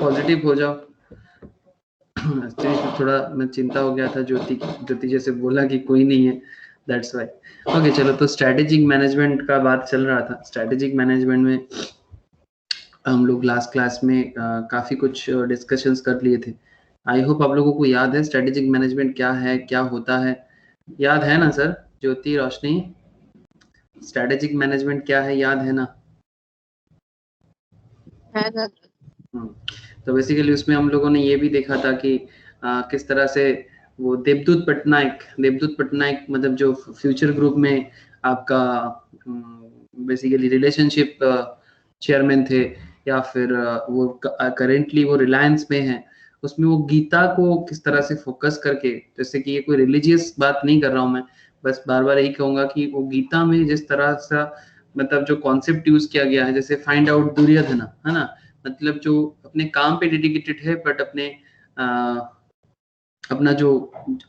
Positive हो जाओ। थोड़ा मैं चिंता हो गया था ज्योति जैसे बोला कि कोई नहीं है, दैट्स वाई। ओके चलो, तो स्ट्रैटेजिक मैनेजमेंट का बात चल रहा था। स्ट्रैटेजिक मैनेजमेंट में हम लोग लास्ट क्लास में काफी कुछ डिस्कशंस कर लिए थे। आई होप आप लोगों को याद है स्ट्रैटेजिक मैनेजमेंट क्या है, क्या होता है, याद है ना सर? ज्योति, रोशनी, स्ट्रैटेजिक मैनेजमेंट क्या है, याद है ना? है सर। तो बेसिकली उसमें हम लोगों ने ये भी देखा था कि किस तरह से वो देवदूत पटनायक मतलब जो फ्यूचर ग्रुप में आपका बेसिकली रिलेशनशिप चेयरमैन थे, या फिर वो करेंटली वो रिलायंस में है, उसमें वो गीता को किस तरह से फोकस करके, जैसे कि ये कोई रिलीजियस बात नहीं कर रहा हूँ मैं, बस बार बार यही कहूंगा कि वो गीता में जिस तरह सा मतलब जो कॉन्सेप्ट यूज किया गया है, जैसे फाइंड आउट दुर्योधन, है ना, मतलब जो अपने काम पे डेडिकेटेड है बट अपना जो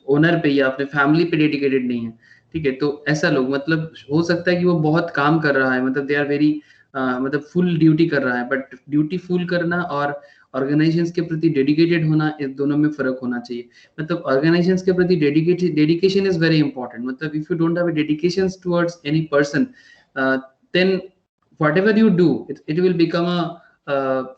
ओनर पे या अपने फैमिली पे डेडिकेटेड नहीं है, ठीक है। तो ऐसा लोग मतलब हो सकता है कि वो बहुत काम कर रहा है, मतलब दे आर वेरी मतलब फुल ड्यूटी कर रहा है, बट ड्यूटी फुल करना और ऑर्गेनाइजेशंस के प्रति डेडिकेटेड होना, इस दोनों में फर्क होना चाहिए। मतलब ऑर्गेनाइजेशंस के प्रति डेडिकेशन इज वेरी इंपॉर्टेंट। मतलब if you don't have dedication towards any person, then whatever you do it will become a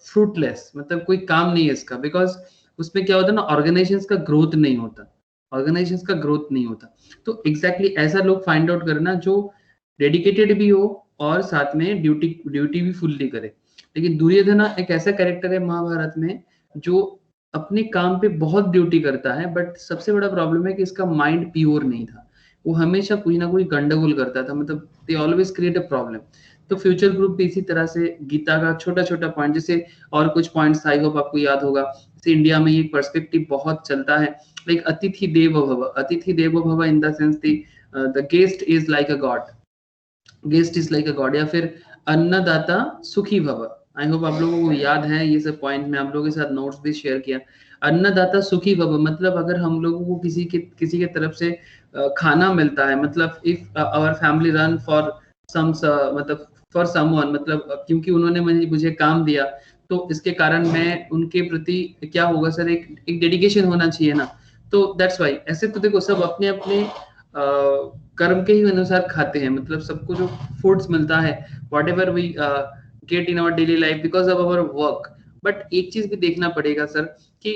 fruitless, मतलब कोई काम नहीं है इसका, बिकॉज उसमें क्या होता है ना, ऑर्गेनाइजेशंस का ग्रोथ नहीं होता, ऑर्गेनाइजेशंस का ग्रोथ नहीं होता। तो एग्जैक्टली ऐसा लोग फाइंड आउट करना जो डेडिकेटेड भी हो और साथ में ड्यूटी भी फुल्ली करे। लेकिन दुर्योधना एक ऐसा कैरेक्टर है महाभारत में जो अपने काम पे बहुत ड्यूटी करता है, बट सबसे बड़ा प्रॉब्लम है कि इसका माइंड प्योर नहीं था, वो हमेशा कोई ना कोई गंडगोल करता था, मतलब they always create a problem. तो फ्यूचर ग्रुप भी इसी तरह से गीता का छोटा छोटा पॉइंट, जैसे और कुछ पॉइंट्स आई होप आपको याद होगा, जैसे इंडिया में ये पर्सपेक्टिव बहुत चलता है, लाइक अतिथि देवो भव in the sense the guest is like a God, या फिर अन्नदाता सुखी भव। आई होप आप लोगों को याद है ये सब पॉइंट, मैं आप लोगों के साथ नोट्स भी शेयर किया। अन्नदाता सुखी भव मतलब अगर हम लोगों को किसी के तरफ से खाना मिलता है, मतलब if our family run for some मतलब फॉर समवन, मतलब क्योंकि उन्होंने मुझे काम दिया, तो इसके कारण मैं उनके प्रति क्या होगा सर, एक डेडिकेशन होना चाहिए ना। तो दैट्स वाई, ऐसे तो देखो सब अपने अपने कर्म के ही अनुसार खाते हैं, मतलब सबको जो फूड्स मिलता है whatever we get in our daily life because of our work. But एक चीज भी देखना पड़ेगा सर कि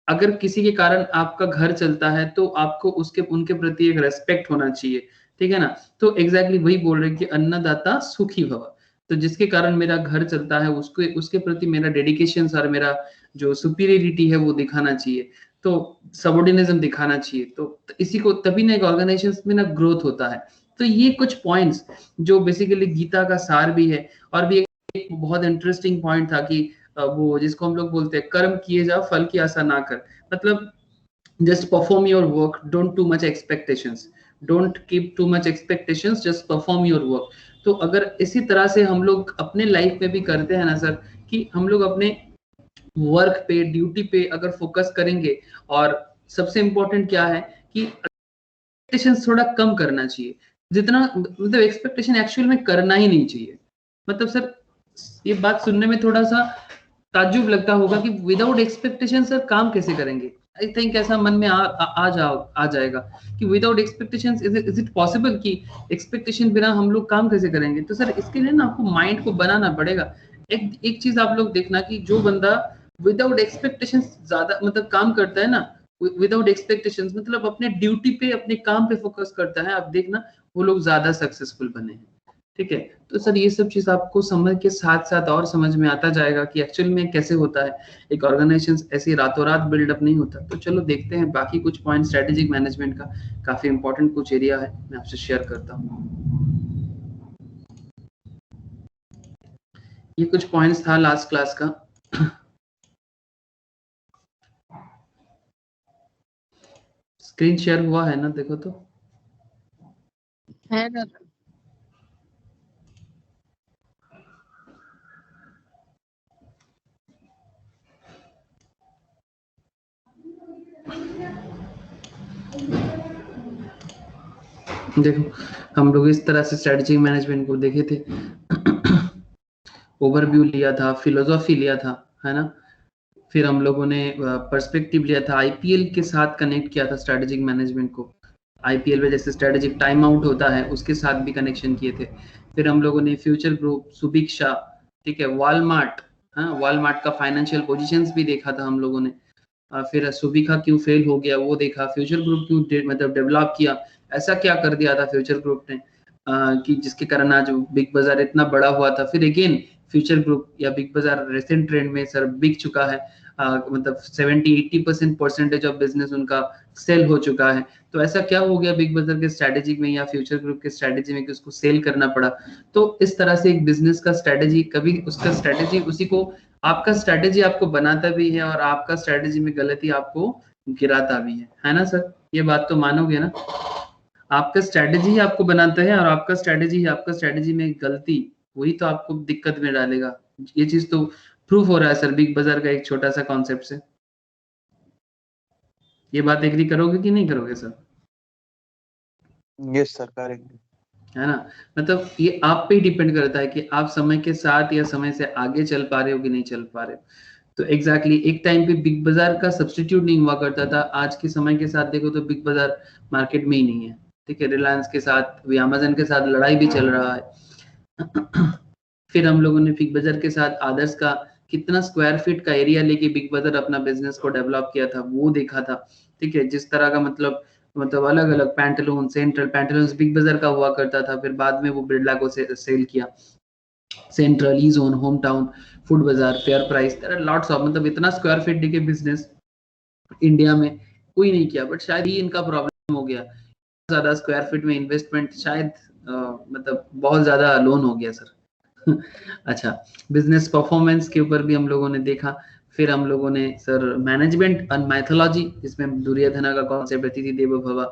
अगर किसी के कारण आपका घर चलता है तो आपको उसके उनके प्रति एक रेस्पेक्ट होना चाहिए, ठीक है ना। तो एग्जैक्टली वही बोल रहे हैं कि अन्नदाता सुखी भव, तो जिसके कारण मेरा घर चलता है उसके उसके प्रति मेरा डेडिकेशन और मेरा जो सुपीरियरिटी है वो दिखाना चाहिए, तो सबऑर्डिनेशन दिखाना चाहिए। तो इसी को तभी ना एक ऑर्गेनाइजेशन में ना ग्रोथ होता है। तो ये कुछ पॉइंट्स जो बेसिकली गीता का सार भी है। और भी एक बहुत इंटरेस्टिंग पॉइंट था कि वो जिसको हम लोग बोलते हैं कर्म किए जा फल की आशा ना कर, मतलब just perform your work, don't too much expectations, don't keep too much expectations, just perform your work। तो अगर इसी तरह से हम लोग अपने लाइफ में भी करते हैं ना सर, कि हम लोग अपने वर्क पे ड्यूटी पे अगर फोकस करेंगे, और सबसे इंपॉर्टेंट क्या है कि एक्सपेक्टेशंस थोड़ा कम करना चाहिए, जितना मतलब एक्सपेक्टेशन एक्चुअल में करना ही नहीं चाहिए। मतलब सर ये बात सुनने में थोड़ा सा ताज्जुब लगता होगा कि विदाउट एक्सपेक्टेशन सर काम कैसे करेंगे। आई थिंक ऐसा मन में आ जाएगा कि without expectation is it possible कि एक्सपेक्टेशन बिना हम लोग काम कैसे करेंगे। तो सर इसके लिए ना आपको माइंड को बनाना पड़ेगा। एक चीज आप लोग देखना कि जो बंदा विदाउट एक्सपेक्टेशन ज्यादा मतलब काम करता है ना, विदाउट एक्सपेक्टेशंस मतलब अपने ड्यूटी पे अपने काम पे फोकस करता है, आप देखना वो लोग ज्यादा सक्सेसफुल बने हैं, ठीक है। तो सर ये सब चीज आपको समझ के साथ साथ और समझ में आता जाएगा कि एक्चुअल में कैसे होता है, एक ऑर्गेनाइजेशन ऐसे रातों रात बिल्डअप नहीं होता। तो चलो देखते हैं बाकी कुछ पॉइंट स्ट्रेटेजिक मैनेजमेंट का, काफी इंपॉर्टेंट कुछ एरिया है, मैं आपसे शेयर करता हूँ। ये कुछ पॉइंट्स था लास्ट क्लास का। स्क्रीन शेयर हुआ है ना, देखो तो है सर। देखो हम लोग इस तरह से स्ट्रेटेजिक मैनेजमेंट को देखे थे, ओवरव्यू लिया था, फिलोसॉफी लिया था, है ना। फिर हम लोगों ने पर्सपेक्टिव लिया था, आईपीएल के साथ कनेक्ट किया था स्ट्रेटेजिक मैनेजमेंट को। आईपीएल में जैसे स्ट्रेटेजिक टाइम आउट होता है उसके साथ भी कनेक्शन किए थे। फिर हम लोगों ने फ्यूचर ग्रुप, सुभिक्षा, ठीक है, वॉलमार्ट, हाँ वॉलमार्ट का फाइनेंशियल पोजीशंस भी देखा था हम लोगों ने। फिर सुभिक्षा क्यों फेल हो गया वो देखा, फ्यूचर ग्रुप क्यों मतलब डेवलप किया, ऐसा क्या कर दिया था फ्यूचर ग्रुप ने कि जिसके कारण आज बिग बाजार इतना बड़ा हुआ था। फिर अगेन फ्यूचर ग्रुप या बिग बाजार रिसेंट ट्रेंड में सर बिक चुका है, मतलब 70-80% परसेंटेज ऑफ बिजनेस उनका सेल हो चुका है। तो ऐसा क्या हो गया बिग बाजार के स्ट्रेटेजी में या फ्यूचर ग्रुप के स्ट्रेटेजी में कि उसको सेल करना पड़ा। तो इस तरह से एक बिजनेस का स्ट्रेटेजी, कभी उसका स्ट्रेटेजी उसी को, आपका स्ट्रेटेजी आपको बनाता भी है और आपका स्ट्रेटेजी में गलती आपको गिराता भी है ना सर? ये बात तो मानोगे ना? आपका स्ट्रेटेजी ही आपको बनाता है और आपका स्ट्रेटेजी ही आपका स्ट्रेटेजी में गलती वही तो आपको दिक्कत में डालेगा। ये चीज तो प्रूफ हो रहा है सर बिग बाजार का एक छोटा सा कॉन्सेप्ट से। ये बात एग्री करोगे कि नहीं करोगे सर? Yes sir, correct. है ना? मतलब ये आप पे ही डिपेंड करता है कि आप समय के साथ या समय से आगे चल पा रहे हो कि नहीं चल पा रहे हो। तो एग्जैक्टली एक टाइम पे बिग बाजार का सब्स्टिट्यूट नहीं हुआ करता था, आज के समय के साथ देखो तो बिग बाजार मार्केट में ही नहीं है। ठीक है, रिलायंस के साथ, अमेजन के साथ लड़ाई भी चल रहा है। फिर हम लोगों ने बिग बाजार के साथ आदर्श का कितना स्क्वायर फीट का एरिया लेके बिग बाजार अपना बिजनेस को डेवलप किया था वो देखा था। ठीक है, जिस तरह का मतलब अलग अलग पैंटलून, सेंट्रल पैंटलून बिग बाजार का हुआ करता था, फिर बाद में वो बिरला को सेल किया। Central, E zone, home town, food bazaar, fair price, there are lots of, मतलब इतना स्क्वायर फीट लेके बिजनेस इंडिया में कोई नहीं किया। बट शायद ही इनका प्रॉब्लम हो गया, ज्यादा स्क्वायर फीट में इन्वेस्टमेंट, शायद मतलब बहुत ज्यादा लोन हो गया सर। अच्छा, बिजनेस परफॉर्मेंस के ऊपर भी हम लोगों ने देखा। फिर हम लोगों ने सर मैनेजमेंट एंड मैथोलॉजी, जिसमें दुर्योधना का कॉन्सेप्ट, अतिथि देवो भव,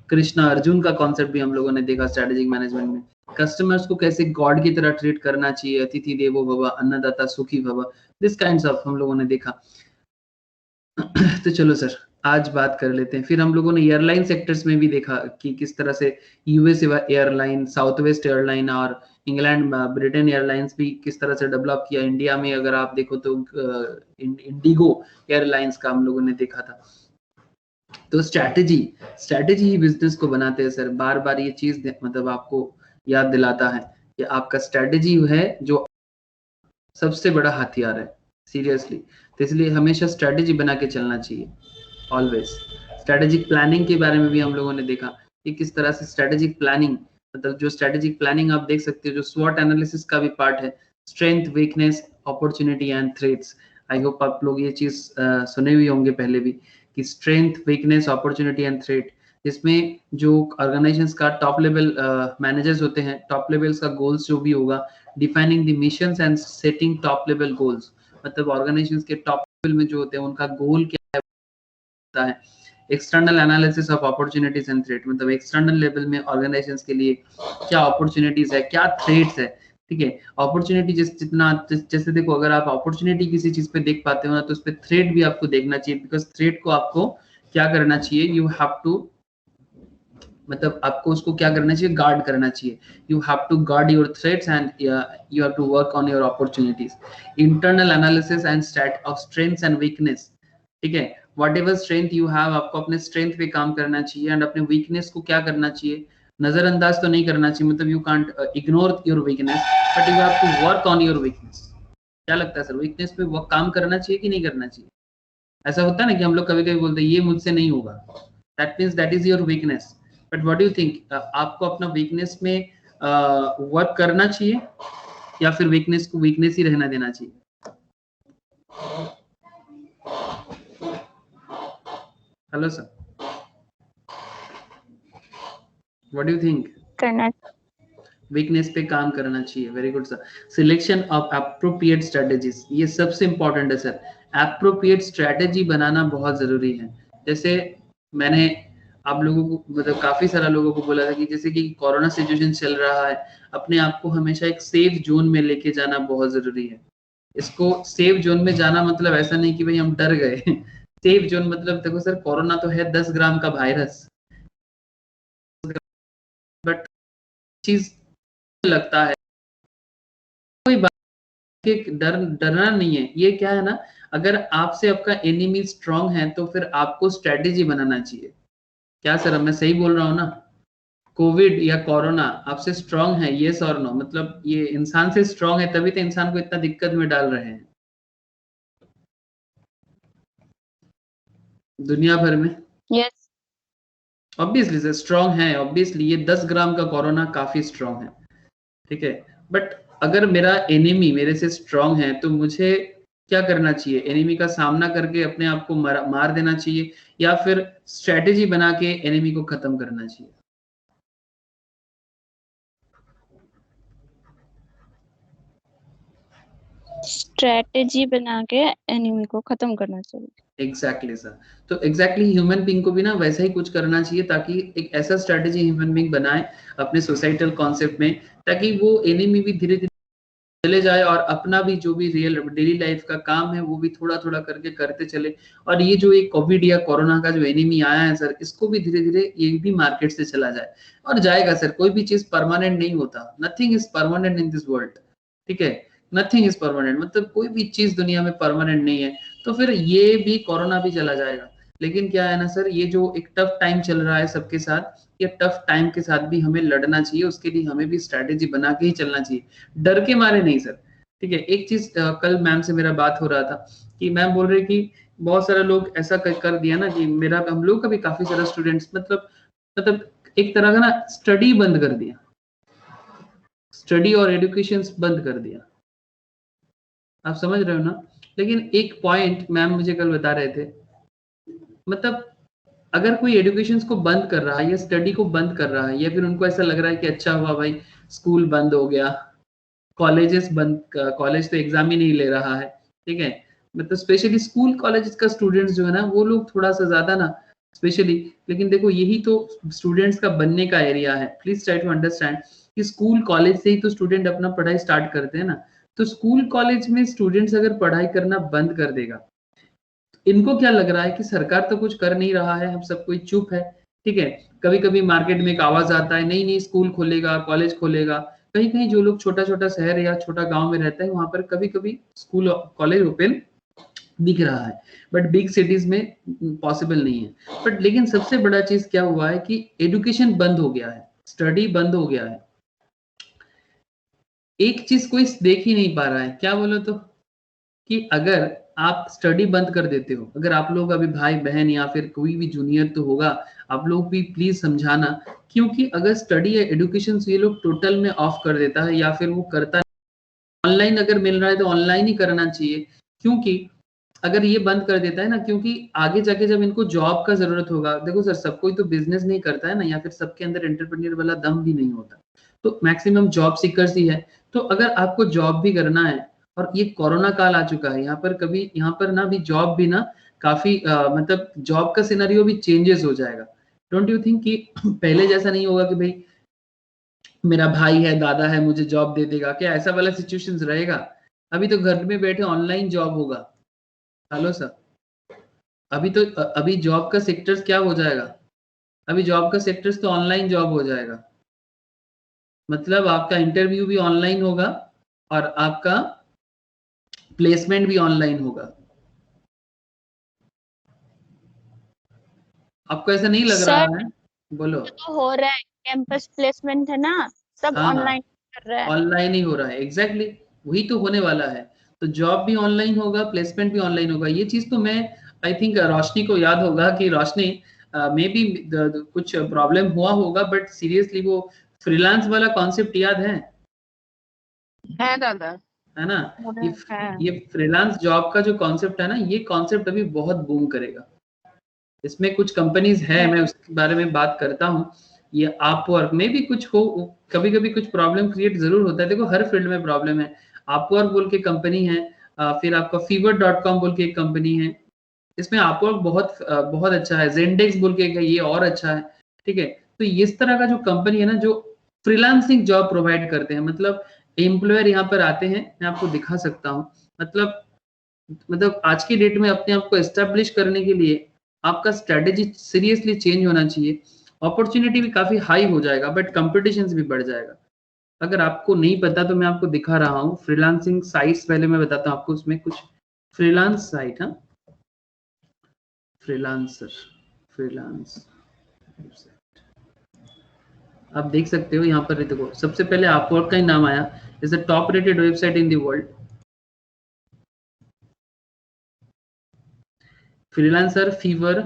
कृष्णा अर्जुन का कॉन्सेप्ट भी हम लोगों ने देखा स्ट्रेटेजिक मैनेजमेंट में। कस्टमर्स को कैसे गॉड की तरह ट्रीट करना चाहिए, अतिथि देवो भव, अन्नदाता सुखी भव, दिस काइंड्स ऑफ हम लोगों ने देखा। तो चलो सर आज बात कर लेते हैं। फिर हम लोगों ने एयरलाइन सेक्टर्स में भी देखा कि किस तरह से US airline, south west airline और इंग्लैंड ब्रिटेन एयरलाइंस भी किस तरह से डेवलप किया। इंडिया में अगर आप देखो तो इंडिगो एयरलाइंस का हम लोगों ने देखा था। तो स्ट्रैटेजी ही बिजनेस को बनाते हैं सर। बार बार ये चीज मतलब आपको याद दिलाता है कि आपका स्ट्रैटेजी है जो सबसे बड़ा हथियार है, सीरियसली। तो इसलिए हमेशा स्ट्रैटेजी बना के चलना चाहिए, ऑलवेज। स्ट्रैटेजिक प्लानिंग के बारे में भी हम लोगों ने देखा कि किस तरह से स्ट्रैटेजिक प्लानिंग, मतलब जो स्ट्रैटेजिक प्लानिंग आप देख सकते हो जो स्वॉट एनालिसिस का भी पार्ट है, strength, weakness, opportunity and threats. I hope आप लोग ये चीज सुने हुए होंगे पहले भी कि strength, weakness, opportunity and threat, जिसमें जो ऑर्गेनाइजेशंस का टॉप लेवल मैनेजर्स होते हैं, टॉप लेवल्स का गोल्स जो भी होगा, defining the missions and setting top level goals, मतलब ऑर्गेनाइजेशंस के टॉप लेवल में जो होते हैं उनका गोल क्या होता है। External analysis of opportunities and threat, मतलब एक्सटर्नल लेवल में ऑर्गेनाइजेशंस के लिए क्या अपॉर्चुनिटीज है, क्या थ्रेट्स है। ठीक है, अपॉर्चुनिटी जैसे देखो, अगर आप अपॉर्चुनिटी किसी चीज पे देख पाते हो ना, तो उस पर थ्रेट भी आपको देखना चाहिए, बिकॉज थ्रेट को आपको क्या करना चाहिए, यू हैव टू, मतलब आपको उसको क्या करना चाहिए, गार्ड करना चाहिए। You have to guard your threats and you have to work on your opportunities. Internal analysis and stat of strengths and weakness. ठीक है, whatever strength you have, आपको अपने स्ट्रेंथ पे काम करना चाहिए एंड अपने वीकनेस को क्या करना चाहिए, नजरअंदाज तो नहीं करना चाहिए, मतलब you can't ignore your weakness, but you have to work on your weakness. क्या लगता है सर, वीकनेस पे वो काम करना चाहिए कि नहीं करना चाहिए? ऐसा होता है ना कि हम लोग कभी कभी बोलते हैं ये मुझसे नहीं होगा, that means that is your weakness. But what do you think, आपको अपना वीकनेस में वर्क करना चाहिए या फिर वीकनेस को वीकनेस ही रहना देना चाहिए? Hello sir, what do you think? करना। वीकनेस पे काम करना चाहिए, very good sir. Selection of appropriate strategies, ये सबसे इंपॉर्टेंट है सर। एप्रोप्रिएट स्ट्रेटेजी बनाना बहुत जरूरी है। जैसे मैंने आप लोगों को, मतलब काफी सारा लोगों को बोला था कि जैसे कि कोरोना सिचुएशन चल रहा है, अपने आप को हमेशा एक सेफ जोन में लेके जाना बहुत जरूरी है। इसको सेफ जोन में जाना मतलब ऐसा नहीं कि भाई हम डर गए। सेफ जोन मतलब देखो सर, कोरोना तो है 10 ग्राम का वायरस, बट चीज लगता है कोई के डरना नहीं है। ये क्या है ना, अगर आपसे आपका एनिमी स्ट्रांग है तो फिर आपको स्ट्रेटेजी बनाना चाहिए। क्या सर, मैं सही बोल रहा हूँ ना? कोविड या कोरोना आपसे स्ट्रांग है, यस और नो? मतलब ये इंसान से स्ट्रांग है, तभी तो इंसान को इतना दिक्कत में डाल रहे हैं दुनिया भर में। यस। ऑब्वियसली सर स्ट्रांग है, ऑब्वियसली ये 10 ग्राम का कोरोना काफी स्ट्रांग है, ठीक है। बट अगर मेरा एनिमी मेरे से स्ट्रांग है तो मुझे क्या करना चाहिए? एनिमी का सामना करके अपने आप को मार देना चाहिए, या फिर स्ट्रेटेजी बना के एनिमी को खत्म करना चाहिए? स्ट्रेटेजी बना के एनिमी को खत्म करना चाहिए। Exactly sir. तो एग्जैक्टली ह्यूमन बींग को भी ना वैसा ही कुछ करना चाहिए, ताकि एक ऐसा स्ट्रेटेजी ह्यूमन बींग बनाए अपने सोसाइटल कॉन्सेप्ट में, ताकि वो एनिमी भी धीरे धीरे चले जाए और अपना भी जो भी रियल डेली लाइफ का काम है वो भी थोड़ा थोड़ा करके करते चले। और ये जो एक कोविड या कोरोना का जो एनिमी आया है सर, इसको भी धीरे धीरे ये भी मार्केट से चला जाए और जाएगा सर। कोई भी चीज परमानेंट नहीं होता, nothing is permanent in this world, ठीक है। नथिंग इज परमानेंट, मतलब कोई भी चीज दुनिया में परमानेंट नहीं है। तो फिर ये भी कोरोना भी चला जाएगा। लेकिन क्या है ना सर, ये जो एक टफ टाइम चल रहा है सबके साथ, ये टफ टाइम के साथ भी हमें लड़ना चाहिए, उसके लिए हमें भी स्ट्रैटेजी बना के ही चलना चाहिए, डर के मारे नहीं सर, ठीक है। एक चीज कल मैम से मेरा बात हो रहा था कि मैम बोल रहे कि बहुत सारे लोग ऐसा कर दिया ना कि मेरा, हम लोग का भी काफी सारा स्टूडेंट्स मतलब एक तरह का ना स्टडी बंद कर दिया, स्टडी और एजुकेशन बंद कर दिया। आप समझ रहे हो ना? लेकिन एक पॉइंट मैम मुझे कल बता रहे थे, मतलब अगर कोई एजुकेशन को बंद कर रहा है या स्टडी को बंद कर रहा है, या फिर उनको ऐसा लग रहा है कि अच्छा हुआ भाई स्कूल बंद हो गया, कॉलेजेस बंद, कॉलेज तो एग्जाम ही नहीं ले रहा है, ठीक है। मतलब स्पेशली स्कूल कॉलेज का स्टूडेंट्स जो है ना, वो लोग थोड़ा सा ज्यादा ना स्पेशली। लेकिन देखो यही तो स्टूडेंट्स का बनने का एरिया है, प्लीज ट्राई टू अंडरस्टैंड कि स्कूल कॉलेज से ही तो स्टूडेंट अपना पढ़ाई स्टार्ट करते हैं ना। तो स्कूल कॉलेज में स्टूडेंट्स अगर पढ़ाई करना बंद कर देगा, इनको क्या लग रहा है कि सरकार तो कुछ कर नहीं रहा है, हम सब कोई चुप है, ठीक है। कभी कभी मार्केट में एक आवाज आता है, नहीं नहीं स्कूल खोलेगा, कॉलेज खोलेगा। कहीं कहीं जो लोग छोटा छोटा शहर या छोटा गांव में रहता है, वहां पर कभी कभी स्कूल कॉलेज ओपन दिख रहा है, बट बिग सिटीज में पॉसिबल नहीं है। बट लेकिन सबसे बड़ा चीज क्या हुआ है कि एजुकेशन बंद हो गया है, स्टडी बंद हो गया है। एक चीज कोई देख ही नहीं पा रहा है, क्या बोलो तो, कि अगर आप स्टडी बंद कर देते हो, अगर आप लोग अभी भाई बहन या फिर कोई भी जूनियर तो होगा, आप लोग भी प्लीज समझाना। क्योंकि अगर स्टडी या एजुकेशन ये लोग टोटल में ऑफ कर देता है, या फिर वो करता, ऑनलाइन अगर मिल रहा है तो ऑनलाइन ही करना चाहिए। क्योंकि अगर ये बंद कर देता है ना, क्योंकि आगे जाके जब इनको जॉब का जरूरत होगा, देखो सर सब कोई तो बिजनेस नहीं करता है ना, या फिर सबके अंदर एंटरप्रेन्योर वाला दम भी नहीं होता, तो मैक्सिमम जॉब सीकर्स ही है। तो अगर आपको जॉब भी करना है, और ये कोरोना काल आ चुका है, यहाँ पर कभी यहाँ पर ना भी जॉब भी ना काफी मतलब जॉब का सिनेरियो भी चेंजेस हो जाएगा। डोंट यू थिंक कि पहले जैसा नहीं होगा कि भाई मेरा भाई है, दादा है, मुझे जॉब दे देगा, क्या ऐसा वाला सिचुएशन रहेगा? अभी तो घर में बैठे ऑनलाइन जॉब होगा। हेलो सर, अभी तो अभी जॉब का सेक्टर्स क्या हो जाएगा? अभी जॉब का सेक्टर्स तो ऑनलाइन जॉब हो जाएगा। मतलब आपका इंटरव्यू भी ऑनलाइन होगा और आपका प्लेसमेंट भी ऑनलाइन होगा। आपको ऐसा नहीं लग रहा सर है? बोलो। तो हो रहा है, कैंपस प्लेसमेंट है ना, सब हाँ हाँ, ऑनलाइन कर रहा है। ऑनलाइन ही हो रहा है, एग्जैक्टली वही तो होने वाला है। तो जॉब भी ऑनलाइन होगा, प्लेसमेंट भी ऑनलाइन होगा। ये चीज तो मैं आई थिंक रोशनी को याद होगा कि रोशनी मे बी कुछ प्रॉब्लम हुआ होगा, बट सीरियसली वो फ्रीलांस वाला कॉन्सेप्ट याद है दादा। है ना? ये है। ये फ्रीलांस जॉब का जो कॉन्सेप्ट है ना, ये कॉन्सेप्ट अभी बहुत बूम करेगा। इसमें कुछ कंपनीज है, मैं उसके बारे में बात करता हूँ। ये अपवर्क में भी कुछ हो, कभी कभी कुछ प्रॉब्लम क्रिएट जरूर होता है, देखो हर फील्ड में प्रॉब्लम है। अपवर्क बोल के कंपनी है, फिर आपका fever.com बोल के एक कंपनी है, इसमें अपवर्क बहुत अच्छा है। जेंडेक्स बोल के ये और अच्छा है, ठीक है। तो इस तरह का जो कंपनी है ना, जो फ्रीलांसिंग जॉब प्रोवाइड करते हैं, मतलब एम्प्लॉयर यहाँ पर आते हैं, मैं आपको दिखा सकता हूँ। मतलब आज की डेट में अपने आप को एस्टेब्लिश करने के लिए आपका स्ट्रेटेजी सीरियसली चेंज होना चाहिए। अपॉर्चुनिटी भी काफी हाई हो जाएगा, बट कंपटीशन भी बढ़ जाएगा। अगर आपको नहीं पता तो मैं आपको दिखा रहा हूँ फ्रीलांसिंग साइट्स। पहले मैं बताता हूँ आपको, उसमें कुछ फ्रीलांस साइट, हाँ, फ्रीलांसर, फ्रीलांस, आप देख सकते हो यहाँ पर। देखो सबसे पहले अपवर्क का ही नाम आया, is the top rated website in the world. Freelancer, fever,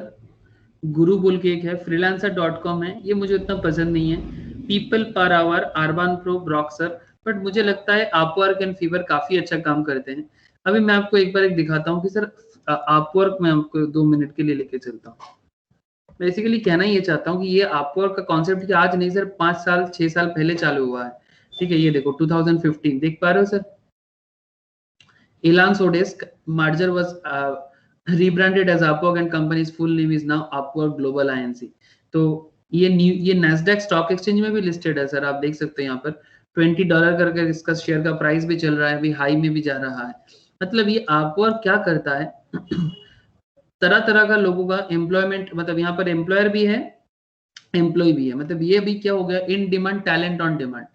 गुरु बोल के एक है, freelancer.com है, ये मुझे उतना पसंद नहीं है। People per hour, urban pro, ब्रॉक्सर, बट मुझे लगता है अपवर्क एंड फीवर काफी अच्छा काम करते हैं। अभी मैं आपको एक बार एक दिखाता हूँ कि सर अपवर्क में आपको 2 मिनट के लिए लेके चलता हूँ। बेसिकली कहना ये चाहता हूँ कि ये अपवर्क का कॉन्सेप्ट आज नहीं सर, 5 साल 6 साल पहले चालू हुआ है। ठीक है, ये देखो 2015 देख पा रहे हो sir. Elan Sodesk merger was rebranded as Upwork and company's full name is now Upwork Global Inc. तो ये Nasdaq स्टॉक एक्सचेंज में भी लिस्टेड है सर, आप देख सकते हैं यहाँ पर $20 करके इसका शेयर का प्राइस भी चल रहा है, अभी हाई में भी जा रहा है। मतलब ये Upwork क्या करता है तरह तरह का लोगों का एम्प्लॉयमेंट, मतलब यहाँ पर एम्प्लॉयर भी है, एम्प्लॉय भी है। मतलब ये भी क्या हो गया, in demand talent on demand,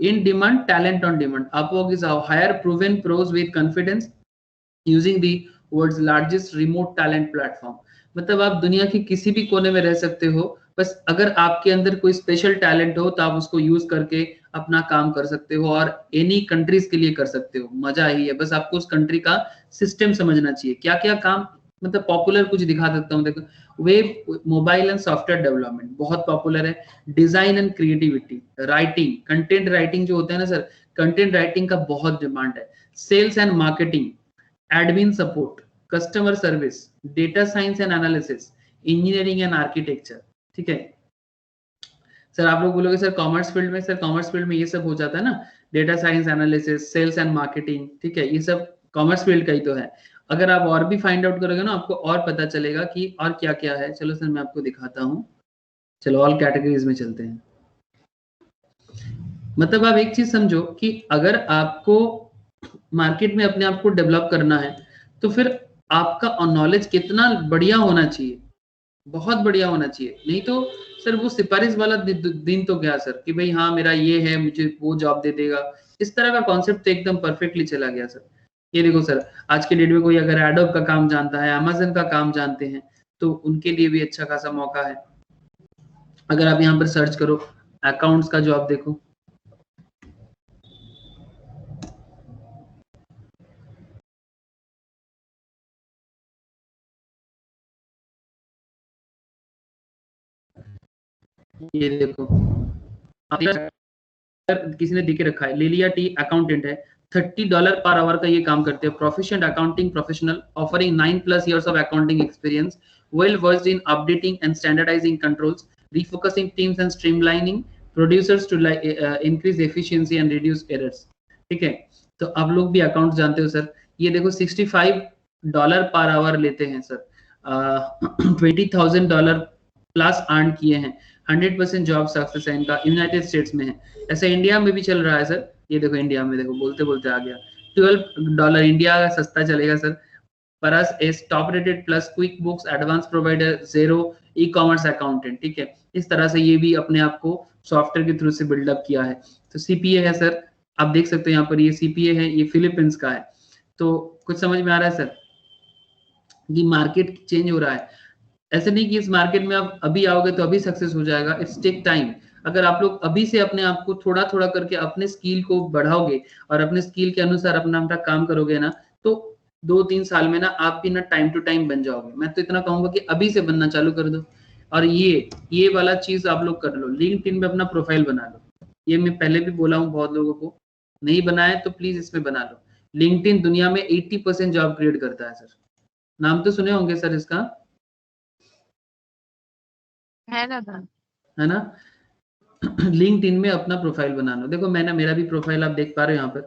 in demand talent on demand. Upwork is a hire proven pros with confidence using the world's largest remote talent platform. मतलब आप दुनिया की किसी भी कोने में रह सकते हो, बस अगर आपके अंदर कोई स्पेशल टैलेंट हो तो आप उसको यूज करके अपना काम कर सकते हो और एनी कंट्रीज के लिए कर सकते हो। मजा ही है, बस आपको उस कंट्री का सिस्टम समझना चाहिए, क्या क्या काम, मतलब पॉपुलर कुछ दिखा सकता हूँ। देखो web, mobile and software development बहुत पॉपुलर है, design and creativity, writing, content writing जो होता है ना सर, कंटेंट राइटिंग का बहुत डिमांड है, sales and marketing, admin support, customer service, data science and analysis, engineering and architecture. ठीक है सर, आप लोग बोलोगे सर कॉमर्स फील्ड में, सर कॉमर्स फील्ड में ये सब हो जाता है ना, data science, analysis, sales and marketing. ठीक है, ये सब कॉमर्स फील्ड का ही तो है। अगर आप और भी फाइंड आउट करोगे ना, आपको और पता चलेगा कि और क्या क्या है। चलो सर मैं आपको दिखाता हूँ, चलो ऑल कैटेगरीज में चलते हैं। मतलब आप एक चीज समझो कि अगर आपको मार्केट में अपने आप को डेवलप करना है तो फिर आपका नॉलेज कितना बढ़िया होना चाहिए, बहुत बढ़िया होना चाहिए। नहीं तो सर वो सिफारिश वाला दिन तो गया सर, कि भाई हाँ मेरा ये है मुझे वो जॉब दे देगा, इस तरह का कॉन्सेप्ट तो एकदम परफेक्टली चला गया सर। ये देखो सर, आज के डेट में कोई अगर एडोब का काम जानता है, अमेजन का काम जानते हैं, तो उनके लिए भी अच्छा खासा मौका है। अगर आप यहाँ पर सर्च करो अकाउंट्स का जॉब देखो, ये देखो किसी ने दिखे रखा है, लेलिया टी अकाउंटेंट है, $30 पर आवर का ये काम करते हैं। Proficient accounting professional offering 9+ years of accounting experience, well versed in updating and standardizing controls, refocusing teams and streamlining producers to increase efficiency and reduce errors। ठीक है, तो आप लोग भी अकाउंट जानते हो सर। ये देखो $65 पर आवर लेते हैं सर, $20,000 प्लस अर्न किए हैं, 100% जॉब सक्सेस है इनका, यूनाइटेड स्टेट्स में है। ऐसा इंडिया में भी चल रहा है सर। ये देखो इंडिया में, देखो बोलते बोलते आ गया $12, इंडिया का सस्ता चलेगा सर। परस एस top rated plus QuickBooks advance provider Xero e commerce accountant. ठीक है, इस तरह से ये भी अपने आप को सॉफ्टवेयर के थ्रू से बिल्डअप किया है। तो सीपीए है सर, आप देख सकते हो यहाँ पर, ये सीपीए है, ये फिलीपींस का है। तो कुछ समझ में आ रहा है सर कि मार्केट चेंज हो रहा है। ऐसे नहीं कि इस मार्केट में आप अभी आओगे तो अभी सक्सेस हो जाएगा, इट्स टेक टाइम। अगर आप लोग अभी से अपने आप को थोड़ा थोड़ा करके अपने स्किल को बढ़ाओगे और अपने स्किल के अनुसार अपना अपना काम करोगे ना, तो 2-3 साल में ना आप भी ना टाइम टू टाइम बन जाओगे। मैं तो इतना कहूंगा कि अभी से बनना चालू कर दो। और ये वाला चीज आप लोग कर लो, लिंक्डइन में अपना प्रोफाइल बना लो। ये मैं पहले भी बोला हूँ बहुत लोगों को, नहीं बनाया तो प्लीज इसमें बना लो। लिंक्डइन दुनिया में 80% जॉब क्रिएट करता है सर, नाम तो सुने होंगे सर इसका, है ना, है ना। लिंक्डइन में अपना प्रोफाइल बना लो। देखो मैंने, मेरा भी प्रोफाइल आप देख पा रहे हो यहाँ पर।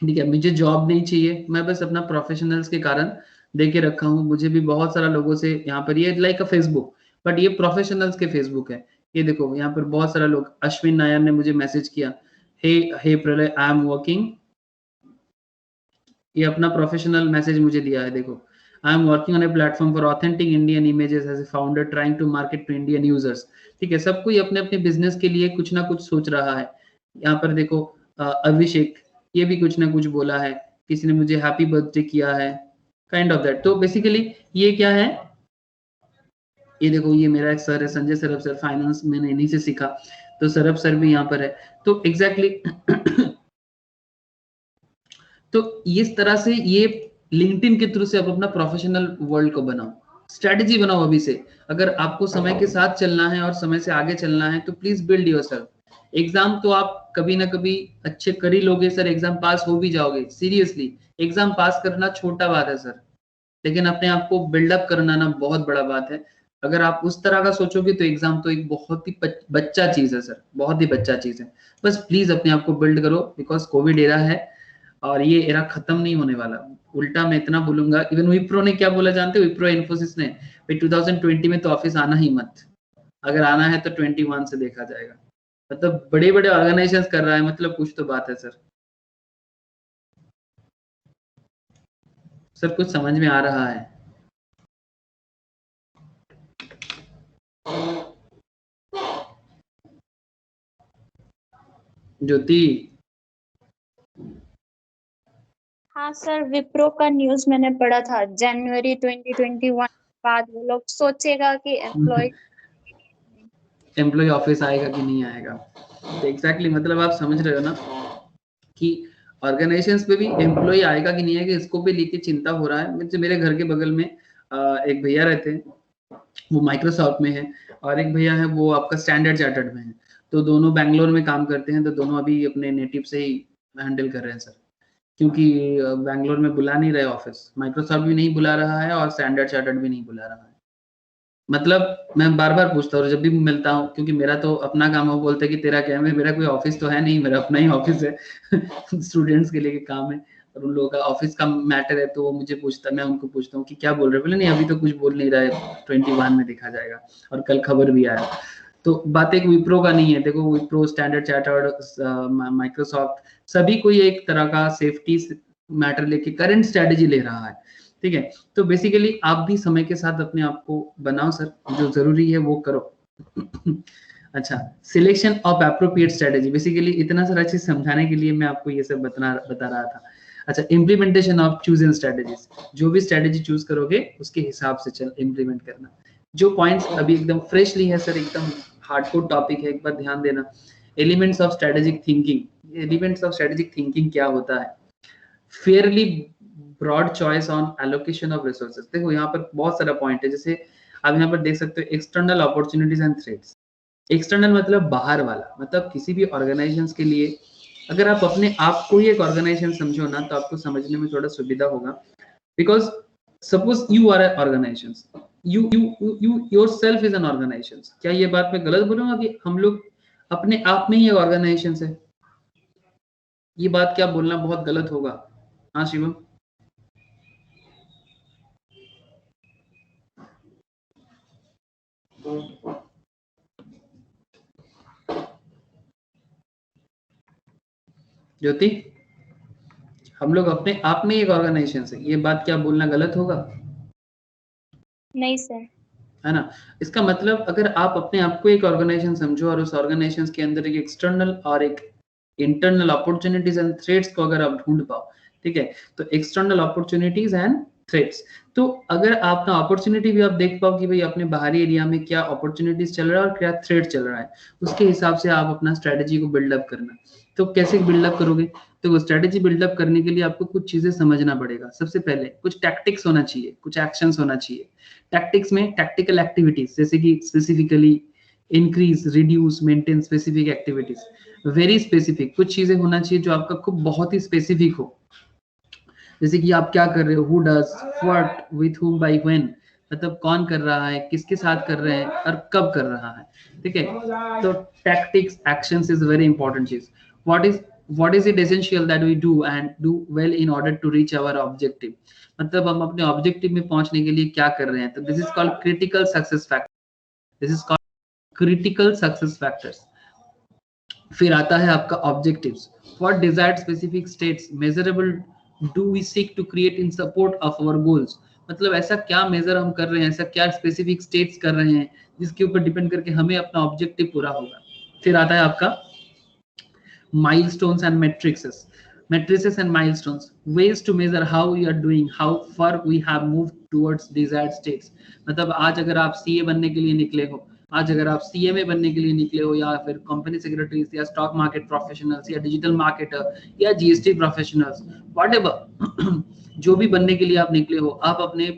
ठीक है, मुझे जॉब नहीं चाहिए, मैं बस अपना प्रोफेशनल्स के कारण दे के रखा हूँ। मुझे भी बहुत सारा लोगों से यहाँ पर, ये लाइक अ फेसबुक, बट ये प्रोफेशनल्स के फेसबुक है। ये देखो यहाँ पर बहुत सारा लोग, अश्विन नायर ने मुझे मैसेज किया, हे प्रलय आई एम वर्किंग, ये अपना प्रोफेशनल मैसेज मुझे दिया है। देखो, I am working on a platform for authentic Indian images as a founder trying to market to Indian users. ठीक है, सब कोई अपने अपने बिजनेस के लिए कुछ ना कुछ सोच रहा है। यहाँ पर देखो अभिषेक, ये भी कुछ ना कुछ बोला है, किसी ने मुझे हैप्पी बर्थडे किया है, काइंड ऑफ दैट। तो बेसिकली ये क्या है, ये देखो ये मेरा एक सर है संजय सरब सर, फाइनेंस मैंने इन्हीं से सीखा, तो सरब सर भी यहाँ पर है। तो एग्जैक्टली तो इस तरह से ये लिंक्डइन के थ्रू से आप अपना प्रोफेशनल वर्ल्ड को बनाओ, स्ट्रेटेजी बनाओ अभी से। अगर आपको समय के साथ चलना है और समय से आगे चलना है तो प्लीज बिल्ड योरसेल्फ। एग्जाम तो आप कभी ना कभी अच्छे कर ही लोगे सर, एग्जाम पास हो भी जाओगे, सीरियसली एग्जाम पास करना छोटा बात है सर, लेकिन अपने आप को बिल्डअप करना ना बहुत बड़ा बात है। अगर आप उस तरह का सोचोगे तो एग्जाम तो एक बहुत ही बच्चा चीज है सर, बहुत ही बच्चा चीज है। बस प्लीज अपने आप को बिल्ड करो, बिकॉज कोविड एरा है और ये एरा खत्म नहीं होने वाला। उल्टा मैं इतना बोलूंगा, इवन विप्रो ने क्या बोला जानते हो, विप्रो इन्फोसिस ने, भाई 2020 में तो ऑफिस आना ही मत, अगर आना है तो 21 से देखा जाएगा। मतलब बड़े बड़े ऑर्गेनाइजेशंस कर रहा है, मतलब कुछ तो बात है सर। सर कुछ समझ में आ रहा है? ज्योति, हाँ सर, विप्रो का न्यूज मैंने पढ़ा था, जनवरी 2021 बाद वो लोग सोचेगा कि एम्प्लॉय ऑफिस आएगा कि नहीं आएगा। तो एग्जैक्टली मतलब आप समझ रहे हो ना कि ऑर्गेनाइजेशंस पे भी एम्प्लॉय आएगा कि नहीं आएगा, इसको भी लेके चिंता हो रहा है। मुझे मेरे घर के बगल में एक भैया रहते हैं, वो माइक्रोसॉफ्ट में है, और एक भैया है वो आपका स्टैंडर्ड चार्टर्ड में है। तो दोनों बैंगलोर में काम करते हैं, तो दोनों अभी अपने नेटिव से ही हैंडल कर रहे हैं सर, क्योंकि बैंगलोर में बुला नहीं रहे ऑफिस, माइक्रोसॉफ्ट भी नहीं बुला रहा है और स्टैंडर्ड चार्टर्ड भी नहीं बुला रहा है। मतलब मैं बार बार पूछता हूँ जब भी मिलता हूँ, क्योंकि मेरा तो अपना काम है, वो बोलते हैं कि तेरा क्या है, मेरा कोई ऑफिस तो है नहीं, मेरा अपना ही ऑफिस है स्टूडेंट्स के लिए काम है, और उन लोगों का ऑफिस का मैटर है, तो वो मुझे पूछता, मैं उनको पूछता हूँ कि क्या बोल रहे हो, बोले नहीं अभी तो कुछ बोल नहीं रहा है, 21 में देखा जाएगा, और कल खबर भी आया। तो बात एक विप्रो का नहीं है, देखो विप्रो, स्टैंडर्ड चार्टर्ड, माइक्रोसॉफ्ट, सभी कोई एक तरह का सेफ्टी मैटर लेके करंट स्ट्रेटेजी ले रहा है, ठीक है। तो बेसिकली आप भी समय के साथ अपने आप को बनाओ सर, जो जरूरी है वो करो। अच्छा, selection of appropriate strategy, basically इतना सारा चीज समझाने के लिए मैं आपको ये सब बता रहा था। अच्छा, इम्प्लीमेंटेशन ऑफ चूजन स्ट्रेटेजीज, जो भी स्ट्रेटेजी चूज करोगे उसके हिसाब से चल इम्प्लीमेंट करना। जो पॉइंट्स अभी एकदम फ्रेशली है सर, एकदम हार्डकोर टॉपिक है, एक बार ध्यान देना। Elements of strategic thinking, elements of strategic thinking क्या होता है? Fairly broad choice on allocation of resources. देखो यहाँ पर बहुत सारा पॉइंट है, जैसे आप यहाँ पर देख सकते हो, external opportunities and threats. External मतलब बाहर वाला, मतलब किसी भी ऑर्गेनाइजेशन के लिए अगर आप अपने आप को ही एक ऑर्गेनाइजेशन समझो ना, तो आपको समझने में थोड़ा सुविधा होगा। Because suppose you are a organisation, you yourself is an organisation. क्या ये बात मैं गलत बोलूंगा कि हम लोग अपने आप में ही एक ऑर्गेनाइजेशन है? ये बात क्या बोलना बहुत गलत होगा? हाँ शिवम। ज्योति, हम लोग अपने आप में एक ऑर्गेनाइजेशन है, ये बात क्या बोलना गलत होगा? नहीं सर। है ना? इसका मतलब अगर आप अपने आप को एक ऑर्गेनाइजेशन समझो और उस ऑर्गेनाइजेशन के अंदर एक एक्सटर्नल और एक इंटरनल अपॉर्चुनिटीज एंड थ्रेट्स को अगर आप ढूंढ पाओ, ठीक है, तो एक्सटर्नल अपॉर्चुनिटीज एंड थ्रेट्स, तो अगर आप ना अपॉर्चुनिटी भी आप देख पाओ कि भाई अपने बाहरी एरिया में क्या अपॉर्चुनिटीज चल रहा है और क्या थ्रेट चल रहा है, उसके हिसाब से आप अपना स्ट्रेटेजी को बिल्डअप करना। तो कैसे बिल्डअप करोगे? तो स्ट्रेटेजी बिल्डअप करने के लिए आपको कुछ चीजें समझना पड़ेगा। सबसे पहले कुछ टैक्टिक्स होना चाहिए, कुछ एक्शंस होना चाहिए। टैक्टिक्स में टैक्टिकल एक्टिविटीज, जैसे कि specifically increase, reduce, maintain specific activities, very specific कुछ चीजें होना चाहिए जो आपका खूब बहुत ही स्पेसिफिक हो। जैसे कि आप क्या कर रहे हो, who does what, with whom, by when, मतलब कौन कर रहा है, किसके साथ कर रहे हैं और कब कर रहा है, ठीक है। तो tactics, actions is very important चीज। What is it essential that we do and do well in order to reach our objective, मतलब हम अपने ऑब्जेक्टिव में पहुंचने के लिए क्या कर रहे हैं। तो this is called critical success factor, this is called critical success factors. फिर आता है आपका objectives. What desired specific states measurable do we seek to create in support of our goals, मतलब ऐसा क्या मेजर हम कर रहे हैं, ऐसा क्या स्पेसिफिक स्टेट्स कर रहे हैं जिसके ऊपर डिपेंड करके हमें अपना ऑब्जेक्टिव पूरा होगा। फिर आता है आपका milestones and matrices and milestones, ways to measure how we are doing, how far we have moved towards desired states. मतलब आज अगर आप सीए बनने के लिए निकले हो, आज अगर आप सीएमए बनने के लिए निकले हो, या फिर कंपनी सेक्रेटरीज, या स्टॉक मार्केट प्रोफेशनल्स, या डिजिटल मार्केटर, या जीएसटी प्रोफेशनल्स, व्हाटएवर जो भी बनने के लिए आप निकले हो, आप अपने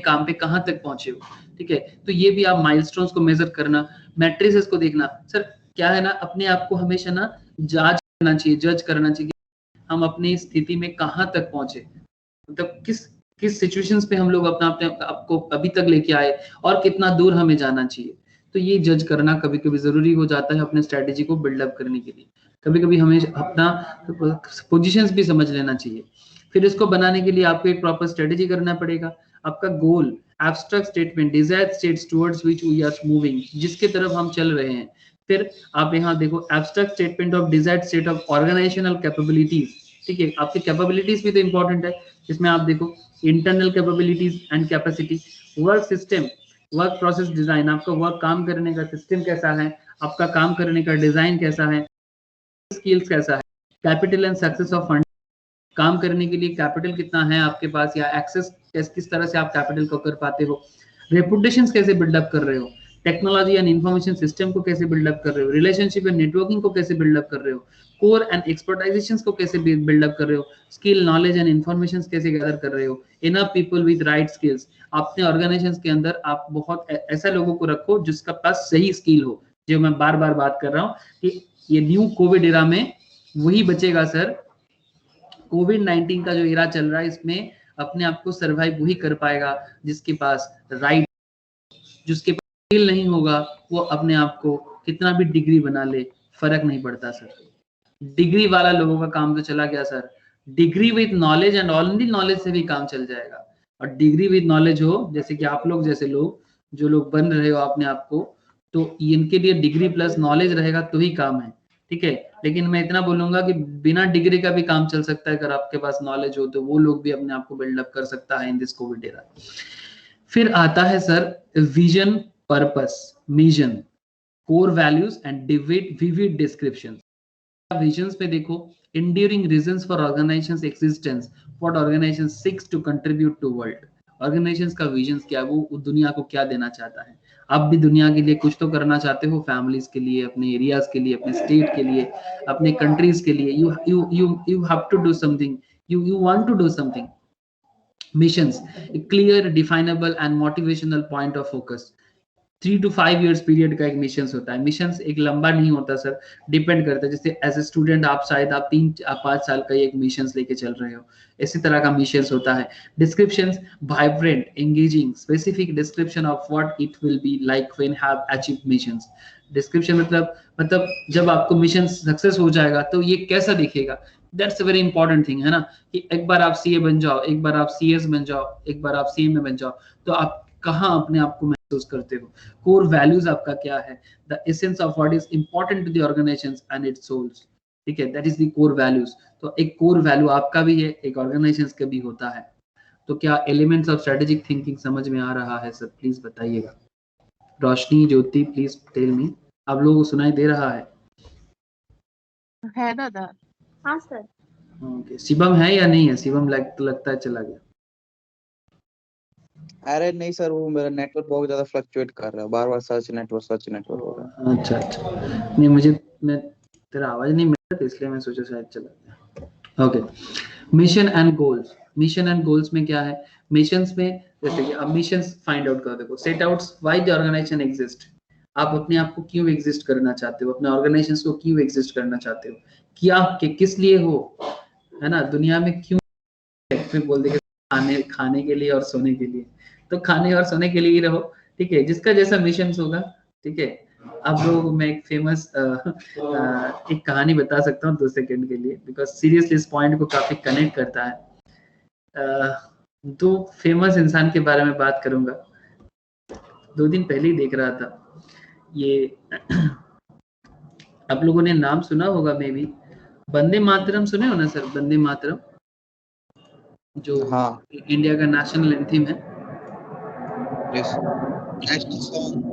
काम पे कहां तक पहुंचे हो, ठीक है। तो ये भी आप माइलस्टोन्स को मेजर करना, मैट्रिसेस को देखना। सर क्या है ना, अपने आप को हमेशा ना जज करना चाहिए कि हम अपनी स्थिति में कहां तक पहुंचे, मतलब किस सिचुएशंस पे हम लोग अपने आप को अभी तक लेके आए और कितना दूर हमें जाना चाहिए। तो ये जज करना कभी कभी जरूरी हो जाता है अपने स्ट्रेटेजी को बिल्डअप करने के लिए। कभी कभी हमें अपना पोजीशंस भी समझ लेना चाहिए। फिर इसको बनाने के लिए आपको एक प्रॉपर स्ट्रेटेजी करना पड़ेगा। आपका goal, abstract statement, desired states towards which we are moving, जिसके तरफ हम चल रहे हैं। फिर आप यहाँ देखो, abstract statement of desired state of organisational capabilities, ठीक है। आपकी कैपेबिलिटीज भी तो इंपॉर्टेंट है, इसमें आप देखो internal capabilities and capacity, work system, work process design, आपका वर्क काम करने का सिस्टम कैसा है, आपका काम करने का डिजाइन कैसा है, स्किल्स कैसा है, capital and success of fund, काम करने के लिए कैपिटल कितना है आपके पास, या एक्सेस किस तरह से आप कैपिटल को कर पाते हो, रेपुटेशन कैसे बिल्डअप कर रहे हो, टेक्नोलॉजी एंड इंफॉर्मेशन सिस्टम को कैसे बिल्डअप कर रहे हो, रिलेशनशिप एंड नेटवर्किंग को कैसे बिल्डअप कर रहे हो, कोर एंड एक्सपर्टाइजेशंस को कैसे बिल्डअप कर रहे हो, स्किल, नॉलेज एंड इंफॉर्मेशन कैसे गैदर कर रहे हो, enough people with right skills. अपने ऑर्गेनाइजेशन के अंदर आप बहुत ऐसा लोगों को रखो जिसका पास सही स्किल हो, जो मैं बार बार बात कर रहा हूँ कि ये न्यू कोविड एरा में वही बचेगा सर। कोविड-19 का जो एरा चल रहा है, इसमें अपने आप को सर्वाइव वही कर पाएगा जिसके पास राइट, जिसके पास स्किल नहीं होगा, वो अपने आप को कितना भी डिग्री बना ले, फर्क नहीं पड़ता सर। डिग्री वाला लोगों का काम तो चला गया sir. Degree with knowledge and only knowledge से भी काम चल जाएगा। और डिग्री विद नॉलेज हो, जैसे कि आप लोग जैसे लोग, जो लोग बन रहे हो अपने आप को, तो इनके लिए डिग्री प्लस नॉलेज रहेगा तो ही काम है, ठीक है। लेकिन मैं इतना बोलूंगा कि बिना डिग्री का भी काम चल सकता है, अगर आपके पास नॉलेज हो तो वो लोग भी अपने आप को बिल्डअप कर सकता है इन दिस कोविड एरा। फिर आता है sir vision, purpose, mission, core values and vivid description. Visions पे देखो, enduring reasons for organization's existence, what organization seeks to contribute to world। Organisations का विजन क्या है, वो दुनिया को क्या देना चाहता है। आप भी दुनिया के लिए कुछ तो करना चाहते हो, फैमिलीज के लिए, अपने एरियाज के लिए, अपने स्टेट के लिए, अपने कंट्रीज के लिए। You have to do something, you want to do something. Missions, clear, definable and motivational point of focus. 3 to 5 years period का एक मिशंस होता है। मिशंस एक लंबा नहीं होता सर, डिपेंड करता है। जैसे एज ए स्टूडेंट आप शायद आप 3-5 साल का एक मिशंस लेके चल रहे हो, इसी तरह का मिशंस होता है। Descriptions, vibrant, engaging, specific description of what it will be like when have achieved missions. Description मतलब जब आपको मिशन सक्सेस हो जाएगा तो ये कैसा दिखेगा, that's a very important thing, है ना। कि एक बार आप सीए बन जाओ, एक बार आप सीएस बन जाओ, एक बार आप सीएमए बन जाओ, तो आप कहाँ अपने आप को महसूस करते हो। कोर वैल्यूज आपका क्या है, the essence of what is important to the organisation and its souls, ठीक है, that is the core values. तो एक कोर वैल्यू आपका भी है, एक ऑर्गेनाइजेशन का भी होता है। तो क्या एलिमेंट्स ऑफ स्ट्रेटेजिक थिंकिंग समझ में आ रहा है सर, प्लीज बताइएगा। रोशनी, ज्योति, प्लीज टेल मी। आप लोगों को सुनाई दे रहा है दादा? हाँ सर। ओके, शिवम है या नहीं है? शिवम लगता है चला गया। अरे नहीं सर, वो मेरा नेटवर्क बहुत ज्यादा फ्लक्चुएट कर रहा है, बार-बार सर्च नेटवर्क हो रहा है। अच्छा, नहीं मैं तेरा आवाज नहीं मिल रहा था, इसलिए मैं सोचा शायद चला गया। Okay, mission and goals. Mission and goals में क्या है, मिशंस में जैसे कि अब मिशंस फाइंड आउट कर देखो, set outs why the organisation exist. आप अपने आप को क्यों एग्जिस्ट करना चाहते हो, अपने ऑर्गेनाइजेशन को क्यों एग्जिस्ट करना चाहते हो, क्या किस लिए हो, है ना, दुनिया में क्यों। फिर बोल देंगे खाने के लिए और सोने के लिए, तो खाने और सोने के लिए ही रहो, ठीक है, जिसका जैसा मिशन होगा, ठीक है। आप लोगों को मैं एक फेमस एक कहानी बता सकता हूँ 2 सेकंड के लिए, बिकॉज सीरियसली इस पॉइंट को काफी कनेक्ट करता है। 2 फेमस इंसान के बारे में बात करूंगा। 2 दिन पहले ही देख रहा था ये आप लोगों ने नाम सुना होगा मे भी, वंदे मातरम सुने हो ना सर, वंदे मातरम जो हाँ, इंडिया का नेशनल एंथम है। Yes, national song.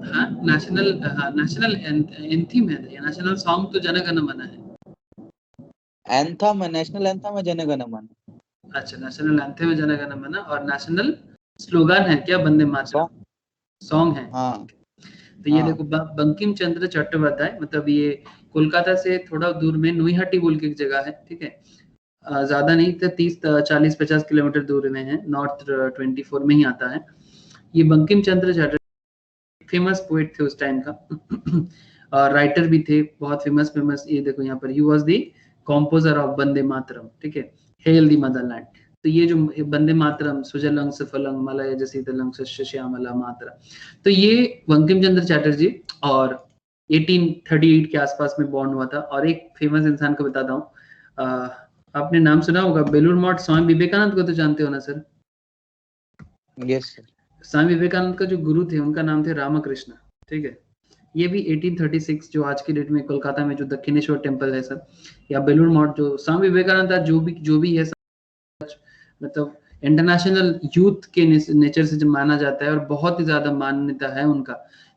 हाँ नेशनल एंथम है, ये नेशनल सॉन्ग तो जन गण मन है। एंथम है, नेशनल एंथम है जन गण मन। अच्छा, नेशनल एंथम है जन गण मन, और नेशनल स्लोगन है क्या वंदे मातरम, सॉन्ग। सॉन्ग है। हाँ तो ये देखो हाँ बंकिम चंद्र चट्टोपाध्याय, मतलब ये कोलकाता से थोड़ा दूर में नोईहाटी बोल के एक जगह है, ठीक है। ज्यादा नहीं तो 30 40 50 किलोमीटर दूर में है, नॉर्थ 24 में ही आता है। ये बंकिम चंद्र चटर्जी फेमस पोएट थे उस टाइम का और राइटर भी थे बहुत फेमस। ये देखो यहाँ पर, he was the composure of Vande Mataram, ठीक है, हेल द मदरलैंड। तो ये जो वंदे मातरम, सुजलां सुफलां मलयजशीतलां शस्य श्यामला मातरम, तो ये बंकिम चंद्र चटर्जी और 1838 के आसपास में बॉर्न हुआ था। और एक फेमस इंसान को बताता हूँ, आपने नाम सुना होगा बेलूर मठ, स्वामी विवेकानंद को तो जानते हो ना sir? Yes sir. Swami Vivekananda का जो गुरु थे उनका नाम थे रामकृष्ण, ठीक है। ये भी 1836 जो आज की डेट में कोलकाता में जो दक्षिणेश्वर टेम्पल है सर, या बेलूर मठ, जो स्वामी विवेकानंद था, जो भी है, मतलब इंटरनेशनल यूथ के नेचर से जो माना जाता है और बहुत ही ज्यादा मान्यता है उनका।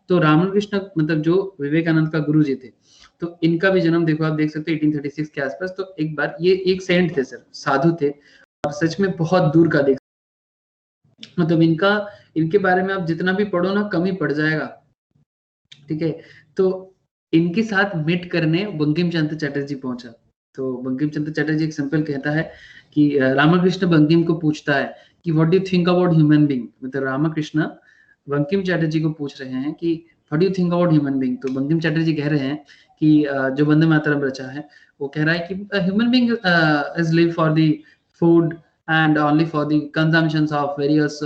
तो रामकृष्ण मतलब जो विवेकानंद का गुरु जी थे, तो इनका भी जन्म देखो, आप देख सकते हो 1836 के आसपास। तो एक बार ये एक सेंट थे सर, साधु थे, और सच में बहुत दूर का देख, मतलब इनके बारे में आप जितना भी पढ़ो ना कम ही पड़ जाएगा, ठीक है। तो इनके साथ मीट करने बंकिम चंद्र चटर्जी पहुंचा। तो बंकिम चंद्र चटर्जी एक सिंपल कहता है कि रामकृष्ण बंकिम को पूछता है कि what do you think about human being, मतलब रामकृष्ण बंकिम चटर्जी को पूछ रहे हैं कि what do you think about human being. तो बंकिम चटर्जी कह रहे हैं कि जो वंदे मातरम रचा है, वो कह रहा है कि human being is live for the food and only for the consumptions of various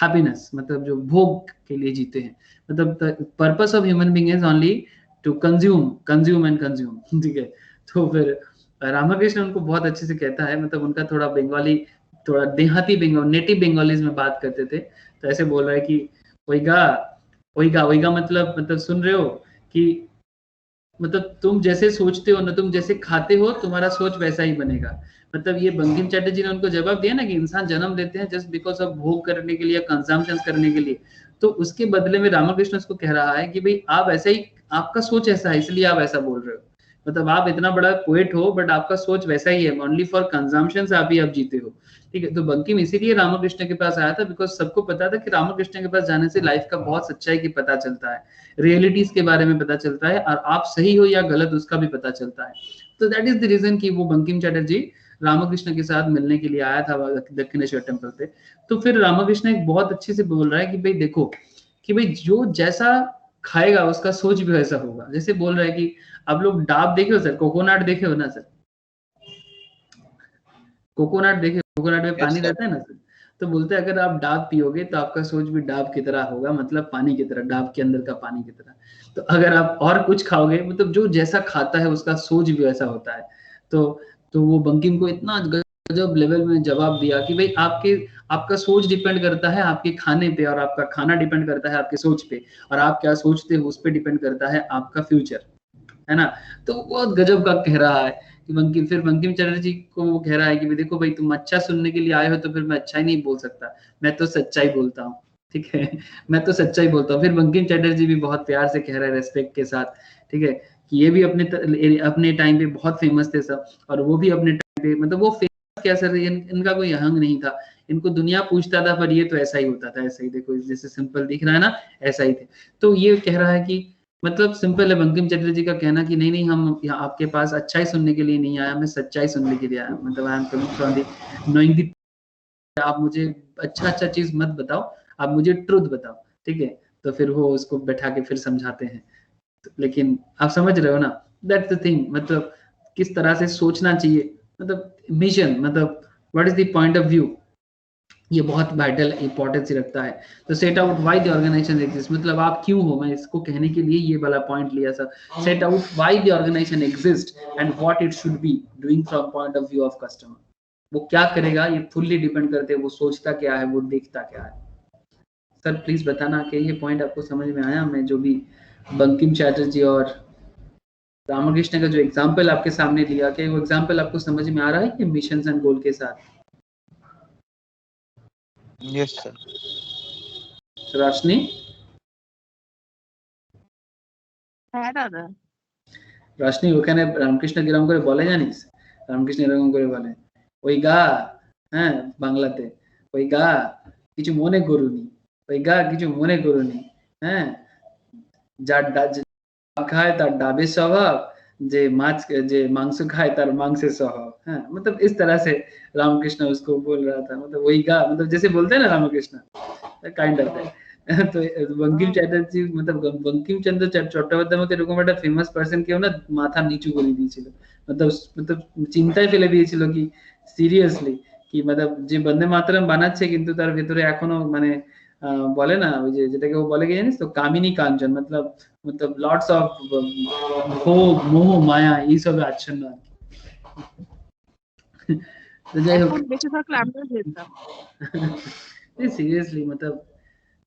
happiness, मतलब जो भोग के लिए जीते हैं, मतलब the purpose of human being is only to consume and consume, ठीक है। तो फिर रामकृष्ण उनको बहुत अच्छे से कहता है, मतलब उनका थोड़ा बंगाली, थोड़ा देहाती बंगाल, नेटिव बंगालीज में बात करते थे। तो ऐसे बोल रहा है कि ओइगा ओइगा ओइगा, मतलब सुन रहे हो कि, मतलब तुम जैसे सोचते हो ना, तुम जैसे खाते हो, तुम्हारा सोच वैसा ही बनेगा। मतलब ये बंकिम चटर्जी ने उनको जवाब दिया ना कि इंसान जन्म लेते हैं जस्ट बिकॉज ऑफ भोग करने के लिए, कंजम्पशन करने के लिए। तो उसके बदले में रामकृष्ण उसको कह रहा है कि भाई आप ऐसा ही, आपका सोच ऐसा है इसलिए आप ऐसा बोल रहे हो, मतलब आप इतना बड़ा पोएट हो बट आपका सोच वैसा ही है, ओनली फॉर कंजम्पशन आप ही आप जीते हो, ठीक है। तो बंकिम इसीलिए रामकृष्ण के पास आया था, बिकॉज सबको पता था कि रामकृष्ण के पास जाने से लाइफ का बहुत सच्चाई की पता चलता है, रियलिटीज के बारे में पता चलता है, और आप सही हो या गलत उसका भी पता चलता है। तो दैट इज द रीजन कि वो बंकिम चटर्जी रामकृष्ण के साथ मिलने के लिए आया था दक्षिणेश्वर टेम्पल पे। तो फिर रामकृष्ण एक बहुत अच्छे से बोल रहा है कि भाई देखो, कि भाई जो जैसा खाएगा उसका सोच भी वैसा होगा। जैसे बोल रहा है कि आप लोग डाब देखे हो सर, कोकोनट देखे हो ना सर, कोकोनट देखे, कोकोनट में यस पानी सर। रहता है ना सर। तो बोलते हैं अगर आप डाब पियोगे तो आपका सोच भी डाब की तरह होगा, मतलब पानी की तरह, डाब के अंदर का पानी की तरह। तो अगर आप और कुछ खाओगे, मतलब जो जैसा खाता है उसका सोच भी वैसा होता है। तो तो वो बंकिम को इतना गजब लेवल में जवाब दिया कि भाई आपका सोच डिपेंड करता है आपके खाने पे, और आपका खाना डिपेंड करता है आपके सोच पे, और आप क्या सोचते हो उस पर डिपेंड करता है आपका फ्यूचर, है ना। तो बहुत गजब का कह रहा है कि फिर बंकिम चटर्जी को वो कह रहा है कि देखो भाई तुम अच्छा सुनने के लिए आए हो तो फिर मैं अच्छा ही नहीं बोल सकता, मैं तो सच्चाई बोलता हूँ, ठीक है। मैं तो सच्चाई बोलता हूँ। फिर बंकिम चटर्जी भी बहुत प्यार से कह रहा है, रेस्पेक्ट के साथ, ठीक है, कि ये भी अपने टाइम पे बहुत फेमस थे सब, और वो भी अपने टाइम पे, मतलब वो फेमस क्या सर, इनका कोई अहंग नहीं था, इनको दुनिया पूछता था, पर ये तो ऐसा ही होता था, ऐसा ही देखो जैसे सिंपल दिख रहा है ना, ऐसा ही थे। तो ये कह रहा है कि, मतलब सिंपल है बंकिम चटर्जी का कहना कि नहीं नहीं, हम यहाँ आपके पास अच्छाई सुनने के लिए नहीं आया, मैं सच्चाई सुनने के लिए आया, मतलब I am coming from the knowing the, आप मुझे अच्छा चीज मत बताओ, आप मुझे ट्रुथ बताओ, ठीक है। तो फिर वो उसको बैठा के फिर समझाते हैं। तो, लेकिन आप समझ रहे हो ना, दैट्स द थिंग, मतलब किस तरह से सोचना चाहिए, मतलब मिशन, मतलब what is the point of view, ये बहुत वाइटल इंपॉर्टेंस रखता है। तो set out why the organisation exist, मतलब आप क्यों हो, मैं इसको कहने के लिए ये वाला पॉइंट लिया sir. Set out why the organisation exist and what it should be doing from point of view of customer. वो क्या करेगा ये फुल्ली डिपेंड करते हैं वो सोचता क्या है, वो देखता क्या है। सर प्लीज बताना कि ये पॉइंट आपको समझ में आया, मैं जो भी बंकिम चैटर्जी और रामकृष्ण का जो एग्जाम्पल आपके सामने लिया, कि वो एग्जाम्पल आपको समझ में आ रहा है कि मिशन एंड गोल के साथ? Yes sir. रोशनी। হ্যাঁ দাদা। রশনি ওখানে রামকৃষ্ণ কিরকম করে বলে জানিস? রামকৃষ্ণ এরকম করে বলে, ওই গা, হ্যাঁ বাংলাতে, ওই গা কিছু মনে করুনি, ওই গা কিছু মনে করুনি, হ্যাঁ যার খায় তার डाबे स्वभाव, जे मांस खाए तार मांसेर स्वभाव। हाँ, मतलब इस तरह से रामकृष्ण उसको बोल रहा था, मतलब वही गा, मतलब जैसे बोलते हैं ना रामकृष्ण, काइंड ऑफ दैट। তো বঙ্কিম চ্যাটার্জি, मतलब বঙ্কিমচন্দ্র চট্টোপাধ্যায়ের মতো এরকম একটা ফেমাস পার্সন কেউ না মাথা নিচু করে দিয়েছিল, मतलब চিন্তায় ফেলে দিয়েছিল কি সিরিয়াসলি, কি मतलब যে বন্দে মাতরম বানাচ্ছে কিন্তু তার ভেতরে এখনো মানে বলে না ওই যে যেটাকে ও বলে কি জানিস তো, কামিনী কাঞ্চন, मतलब लॉट्स ऑफ भोग मोह माया এইসব আচ্ছন্ন আর কি। তো যাই হোক, এখন বেঁচে থাকলে আমিও যেতাম। সিরিয়াসলি मतलब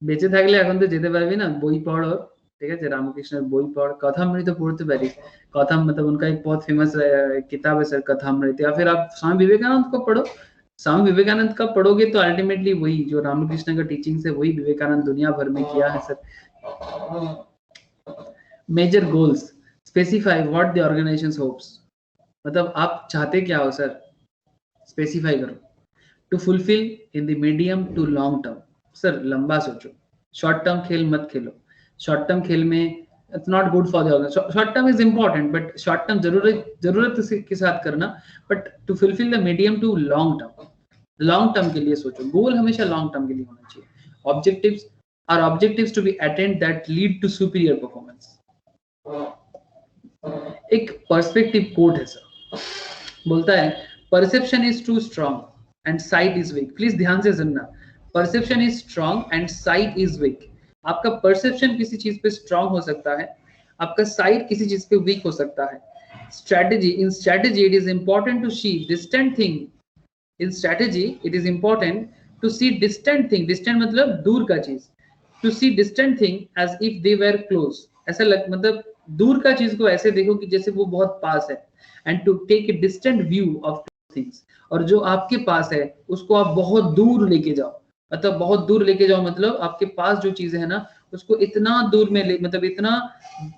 বেঁচে থাকলে এখন তো যেতে পারবি না, বই পড়ো, ঠিক আছে, রামকৃষ্ণের বই পড়, কথাमृत तो पढ़ते पारिस, कथा मतलब उनका एक बहुत फेमस किताब है सर कथामृत, या फिर आप स्वामी विवेकानंद को पढ़ो। स्वामी विवेकानंद का पढ़ोगे तो अल्टीमेटली वही जो रामकृष्ण का टीचिंग है वही विवेकानंद दुनिया भर में किया है sir. Major goals specify what the organisation hopes, मतलब आप चाहते क्या हो सर, स्पेसिफाई करो। To fulfil in the medium to long term, sir लंबा सोचो, शॉर्ट टर्म खेल मत खेलो। शॉर्ट टर्म खेल में it's not good for the organisation, short term is important but short term जरूरत के साथ करना, but to fulfil the medium to long term, long term के लिए सोचो। गोल हमेशा लॉन्ग टर्म के लिए होना चाहिए। Objectives are objectives to be attend that lead to superior performance. एक पर्सपेक्टिव कोट है सर, बोलता है perception is too strong and sight is weak. Please ध्यान से सुनना, perception is strong and sight is weak. आपका परसेप्शन किसी चीज पे स्ट्रांग हो सकता है, आपका साइट किसी चीज पे वीक हो सकता है। Strategy, in strategy it is important to see distant thing, in strategy it is important to see distant thing, distant मतलब दूर का चीज, to see distant thing as if they were close, ऐसा मतलब दूर का चीज को ऐसे देखो कि जैसे वो बहुत पास है, and to take a distant view of things, और जो आपके पास है उसको आप बहुत दूर लेके जाओ, मतलब बहुत दूर लेके जाओ मतलब आपके पास जो चीजें है ना उसको इतना दूर में मतलब इतना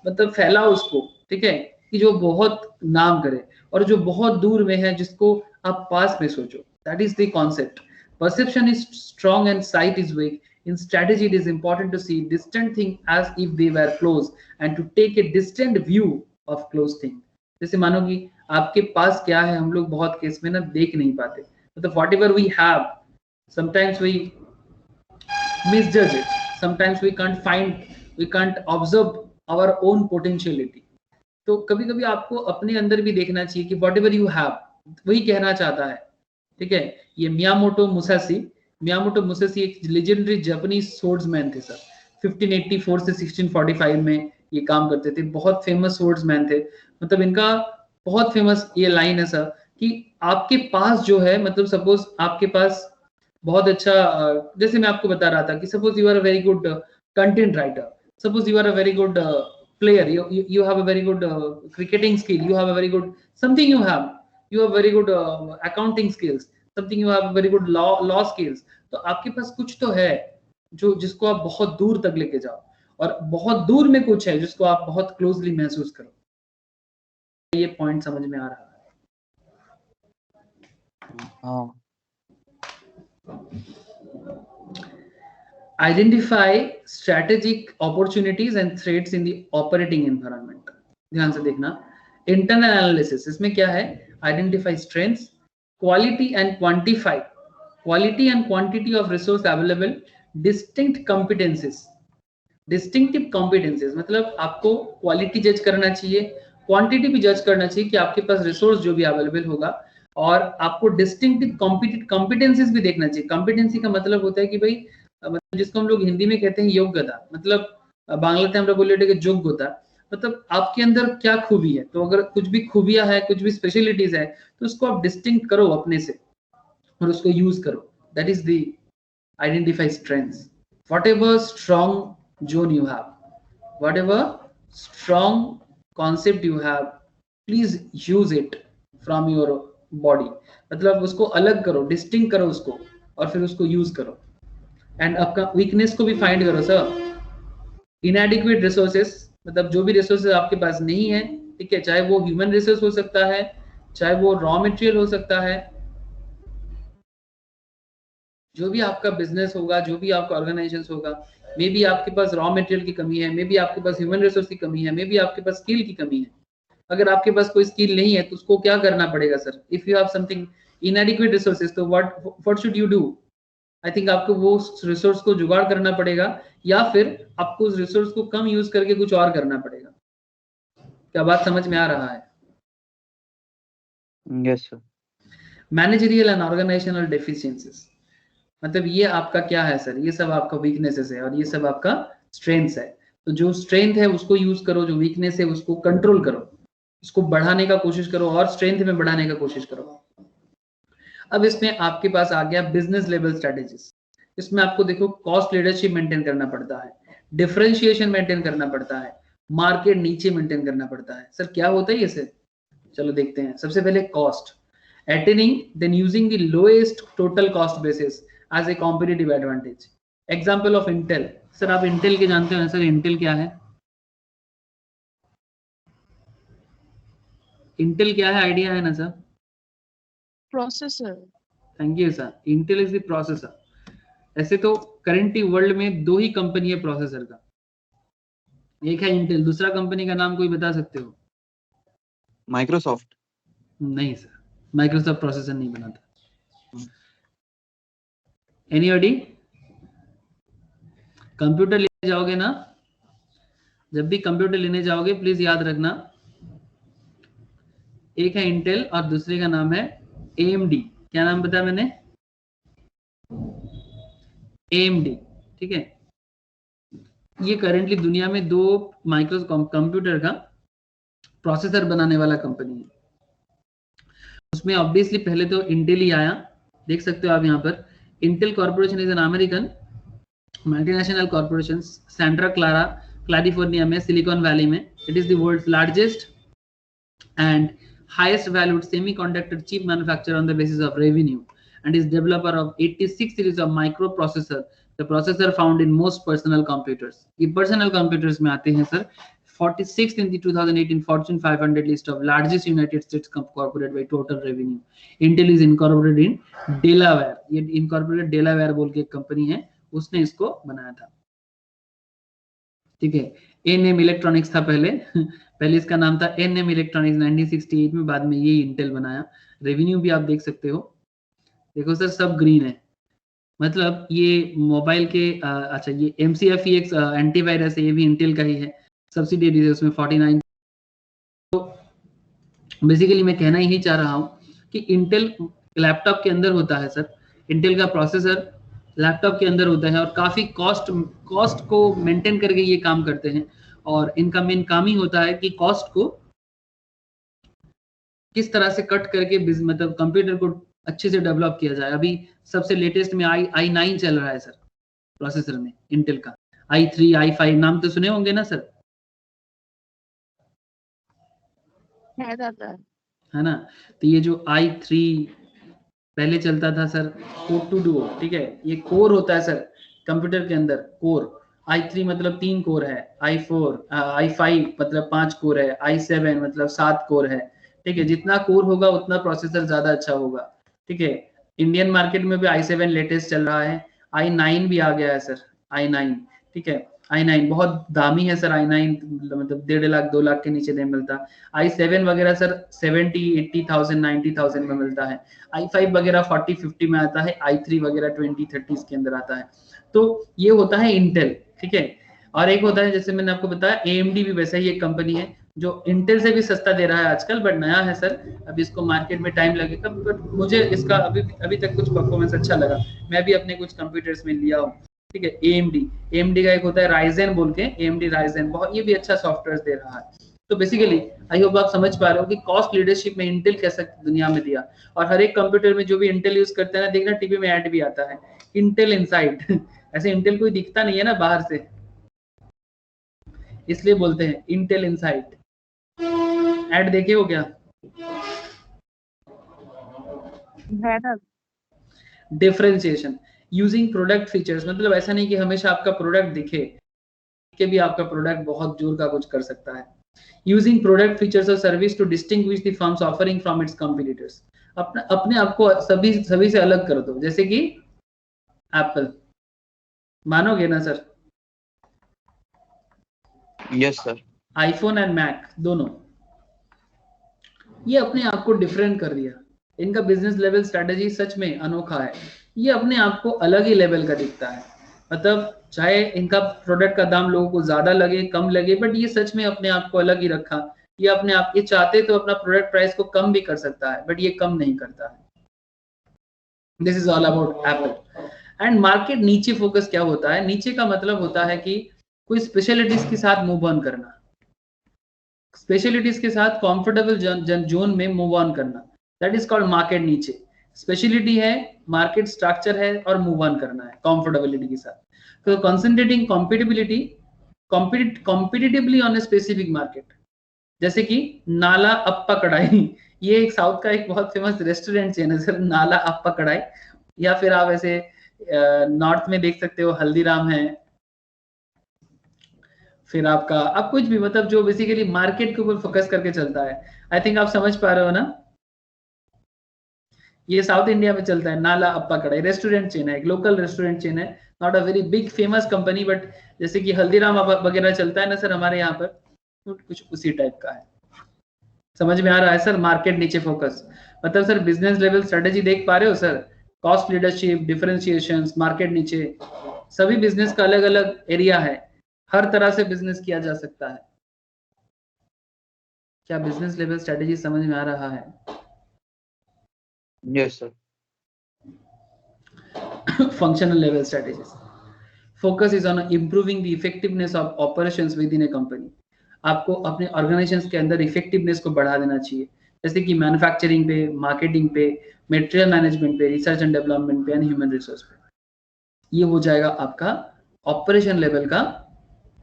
मतलब फैलाओ उसको, ठीक है, कि जो बहुत नाम करे, और जो बहुत दूर में है जिसको आप पास में सोचो। That is the concept. Perception is strong and sight is week. In strategy, it is important to see distant things as if they were close and to take a distant view of close thing. जैसे मानो कि आपके पास क्या है, हम लोग बहुत case में ना देख नहीं पाते, मतलब whatever we have, sometimes we misjudge it, sometimes we can't observe our own potentiality. तो कभी कभी आपको अपने अंदर भी देखना चाहिए कि whatever you have वही कहना चाहता है, ठीक है। ये मियामोटो मुसाशी एक लेजेंडरी जापानीज स्वॉर्ड्समैन थे सर, 1584 से 1645 में ये काम करते थे, बहुत फेमस स्वॉर्ड्समैन थे। मतलब इनका बहुत फेमस ये लाइन है सर कि आपके पास जो है, मतलब सपोज आपके पास बहुत अच्छा, जैसे मैं आपको बता रहा था कि suppose you are a very good content writer, suppose you are a very good player, you have a very good cricketing skill, you have a very good something, you have very good accounting skills, something you have very good law skills, तो आपके पास कुछ तो है जो जिसको आप बहुत दूर तक लेके जाओ, और बहुत दूर में कुछ है जिसको आप बहुत क्लोजली महसूस करो। ये पॉइंट समझ में आ रहा है? हाँ। Identify strategic opportunities and threats in the operating environment. ध्यान से देखना, internal analysis इसमें क्या है, identify strengths, quality and quantify quality and quantity of resource available, distinctive competencies, मतलब आपको क्वालिटी जज करना चाहिए, क्वांटिटी भी जज करना चाहिए कि आपके पास रिसोर्स जो भी अवेलेबल होगा, और आपको डिस्टिंक्टिव कॉम्पिटेंसीज भी देखना चाहिए। कॉम्पिटेंसी का मतलब होता है कि भाई मतलब जिसको हम लोग हिंदी में कहते हैं योग्यता, मतलब बांग्लाते আমরা বলি এটাকে যোগ্যতা, मतलब आपके अंदर क्या खूबी है। तो अगर कुछ भी खूबियां है, कुछ भी स्पेशलिटीज है, तो उसको आप डिस्टिंक्ट करो अपने से और उसको यूज करो। That is the identify strengths. Whatever strong zone you have, whatever strong concept you have, please use it from your body, मतलब उसको अलग करो, डिस्टिंक्ट करो उसको, और फिर उसको यूज करो। एंड आपका वीकनेस को भी फाइंड करो सर। इनएडिक्वेट रिसोर्सेस मतलब जो भी रिसोर्सेज आपके पास नहीं है, ठीक है, चाहे वो ह्यूमन रिसोर्स हो सकता है, चाहे वो रॉ मटेरियल हो सकता है, जो भी आपका बिजनेस होगा, जो भी आपका ऑर्गेनाइजेशन होगा, मे बी आपके पास रॉ मटेरियल की कमी है, मे बी आपके पास ह्यूमन रिसोर्स की कमी है, मे बी आपके पास स्किल की कमी है। अगर आपके पास कोई स्किल नहीं है तो उसको क्या करना पड़ेगा sir? If you have something inadequate resources, तो what should you do? I think आपको वो रिसोर्स को जुगाड़ करना पड़ेगा, या फिर आपको उस रिसोर्स को कम यूज करके कुछ और करना पड़ेगा। क्या बात समझ में आ रहा है? Yes sir. Managerial and organisational deficiencies, मतलब ये आपका क्या है सर? ये सब आपका वीकनेसेस है और ये सब आपका स्ट्रेंथ्स है। तो जो स्ट्रेंथ है उसको यूज करो, जो वीकनेस है उसको कंट्रोल करो, उसको बढ़ाने का कोशिश करो और स्ट्रेंथ में बढ़ाने का कोशिश करो। अब इसमें आपके पास आ गया बिजनेस लेवल स्ट्रेटेजीज। इसमें आपको देखो कॉस्ट लीडरशिप मेंटेन करना पड़ता है, डिफरेंशिएशन मेंटेन करना पड़ता है, मार्केट नीचे मेंटेन करना पड़ता है। सर क्या होता है ये सर? चलो देखते हैं। सबसे पहले cost, attaining then using the lowest total cost basis as a competitive advantage. Example of Intel. Sir आप Intel के जानते हो सर? Intel क्या है? Intel क्या है? आइडिया है ना sir? Processor. Thank you sir. Intel is the processor. ऐसे तो करेंटली वर्ल्ड में दो ही कंपनी है प्रोसेसर का, एक है Intel, दूसरा कंपनी का नाम कोई बता सकते हो? माइक्रोसॉफ्ट। नहीं सर, माइक्रोसॉफ्ट प्रोसेसर नहीं बनाता। एनीबॉडी? कंप्यूटर लेने जाओगे ना, जब भी कंप्यूटर लेने जाओगे प्लीज याद रखना, एक है इंटेल और दूसरे का नाम है AMD। क्या नाम बताया मैंने? AMD, ठीक है। ये करेंटली दुनिया में दो माइक्रो कंप्यूटर का प्रोसेसर बनाने वाला कंपनी है। उसमें ऑब्वियसली पहले तो इंटेल ही आया, देख सकते हो आप यहाँ पर। Intel corporation is an American multinational corporation, Santa Clara California में, सिलिकॉन वैली में। It is the world's largest and highest valued semiconductor chip manufacturer on the basis of revenue, and is developer of 86 series of microprocessor, the processor found in most personal computers. ये personal computers में आते हैं sir. 46th in the 2018 Fortune 500 list of largest United States corporate by total revenue. Intel is incorporated in Delaware. ये incorporated Delaware बोल के एक company है, उसने इसको बनाया था, ठीक है। एनएम इलेक्ट्रॉनिक्स था पहले पहले इसका नाम था एनएम इलेक्ट्रॉनिक्स 1968 में, बाद में ये इंटेल बनाया। रेवेन्यू भी आप देख सकते हो, देखो सर सब ग्रीन है, मतलब ये मोबाइल के अच्छा ये MCFE एक एंटीवायरस है, ये भी इंटेल का ही है, सब्सिडियरी है उसमें 49। तो बेसिकली मैं कहना यही चाह रहा हूँ कि इंटेल लैपटॉप के अंदर होता है सर, इंटेल का प्रोसेसर लैपटॉप के अंदर होता है और काफी कॉस्ट को मेंटेन करके ये काम करते हैं। और इनका मेन काम ही होता है कि कॉस्ट को किस तरह से कट करके मतलब कंप्यूटर को अच्छे से डेवलप किया जाए। अभी सबसे लेटेस्ट में i9 चल रहा है सर प्रोसेसर में इंटेल का, i3 i5 नाम तो सुने होंगे ना सर? है दादा। है ना? तो ये जो i3 पहले चलता था सर, कोर टू डुओ, ठीक है, ये कोर होता है सर कंप्यूटर के अंदर, कोर। i3 मतलब 3 कोर है, i5 मतलब 5 कोर है, i7 मतलब 7 कोर है, ठीक है। जितना कोर होगा उतना प्रोसेसर ज्यादा अच्छा होगा, ठीक है। इंडियन मार्केट में भी i7 लेटेस्ट चल रहा है, i9 भी आ गया है सर, i9, ठीक है। i9 बहुत दामी है सर, i9 मतलब 1.5 लाख 2 लाख के नीचे नहीं मिलता। i7 वगैरह सर 70 80,000 90,000 में मिलता है। i5 वगैरह 40-50 में आता है, i3 वगैरह 20-30 के अंदर आता है। तो ये होता है इंटेल, ठीक है। और एक होता है जैसे मैंने आपको बताया AMD भी वैसा ही एक कंपनी है जो इंटेल से भी सस्ता दे रहा है आजकल, बट नया है सर, अभी इसको मार्केट में टाइम लगेगा, बट मुझे इसका अभी तक कुछ परफॉर्मेंस अच्छा लगा। मैं भी अपने कुछ कंप्यूटर्स में लिया हूँ, ठीक है। AMD का एक होता है राइजन बोल के, AMD राइजन, बहुत ये भी अच्छा सॉफ्टवेयर दे रहा है। तो बेसिकली आई होप आप समझ पा रहे हो कि कॉस्ट लीडरशिप में इंटेल कैसा दुनिया में दिया। और हर एक कंप्यूटर में जो भी इंटेल यूज करते हैं ना, देखना टीवी में ऐड भी आता है, इंटेल इनसाइड ऐसे इंटेल कोई दिखता नहीं है ना बाहर से, इसलिए बोलते हैं इंटेल इनसाइड। ऐड देखे हो क्या? है दादा। डिफरेंशिएशन यूजिंग प्रोडक्ट फीचर्स, मतलब ऐसा नहीं कि हमेशा आपका प्रोडक्ट दिखे, के भी आपका प्रोडक्ट बहुत जोर का कुछ कर सकता है। यूजिंग प्रोडक्ट फीचर्स और service to distinguish the firm's offering from its competitors, अपने आप को सभी से अलग कर दो। जैसे कि एप्पल, मानोगे ना sir? Yes sir. IPhone and Mac दोनों, ये अपने आप को डिफरेंट कर दिया। इनका बिजनेस लेवल स्ट्रेटेजी सच में अनोखा है, ये अपने आप को अलग ही लेवल का दिखता है। मतलब चाहे इनका प्रोडक्ट का दाम लोगों को ज्यादा लगे कम लगे, बट ये सच में अपने आप को अलग ही रखा। ये अपने आप, ये चाहते तो अपना प्रोडक्ट प्राइस को कम भी कर सकता है, बट ये कम नहीं करता है। This is all about Apple. And market नीचे फोकस क्या होता है? नीचे का मतलब होता है कि कोई स्पेशलिटीज के साथ मूव ऑन करना, स्पेशलिटीज के साथ कंफर्टेबल जोन में मूव ऑन करना, दैट इज कॉल्ड मार्केट नीचे। स्पेशलिटी है, मार्केट स्ट्रक्चर है, और मूव ऑन करना है कंफर्टेबिलिटी के साथ। तो concentrating competitively on a specific market, जैसे कि नाला अप्पा कढ़ाई ये एक साउथ का एक बहुत फेमस रेस्टोरेंट चेन है सर, नाला अप्पा कढ़ाई। या फिर आप ऐसे नॉर्थ में देख सकते हो, हल्दीराम है। फिर आपका, आप कुछ भी, मतलब जो बेसिकली मार्केट के ऊपर फोकस करके चलता है। आई थिंक आप समझ पा रहे हो ना? ये साउथ इंडिया में चलता है, नाला अप्पा कढ़ाई रेस्टोरेंट चेन है, एक लोकल रेस्टोरेंट चेन है, not a very big famous company, but जैसे कि हल्दीराम वगैरह चलता है ना सर हमारे यहाँ पर, तो कुछ उसी टाइप का है। समझ में आ रहा है सर? मार्केट नीचे फोकस मतलब सर बिजनेस लेवल स्ट्रेटेजी देख पा रहे हो sir? Cost leadership, differentiation, market नीचे, सभी बिजनेस का अलग अलग एरिया है, हर तरह से बिजनेस किया जा सकता है। क्या बिजनेस लेवल स्ट्रेटेजी समझ में आ रहा है? Yes sir. Functional level strategies, focus is on improving the effectiveness of operations with in A company. आपको अपने ऑर्गेनाइजेशन के अंदर इफेक्टिवनेस को बढ़ा देना चाहिए, जैसे कि मैन्युफैक्चरिंग पे, मार्केटिंग पे, मटेरियल मैनेजमेंट पे, रिसर्च एंड डेवलपमेंट पे, एंड ह्यूमन रिसोर्स पे। ये हो जाएगा आपका ऑपरेशन लेवल का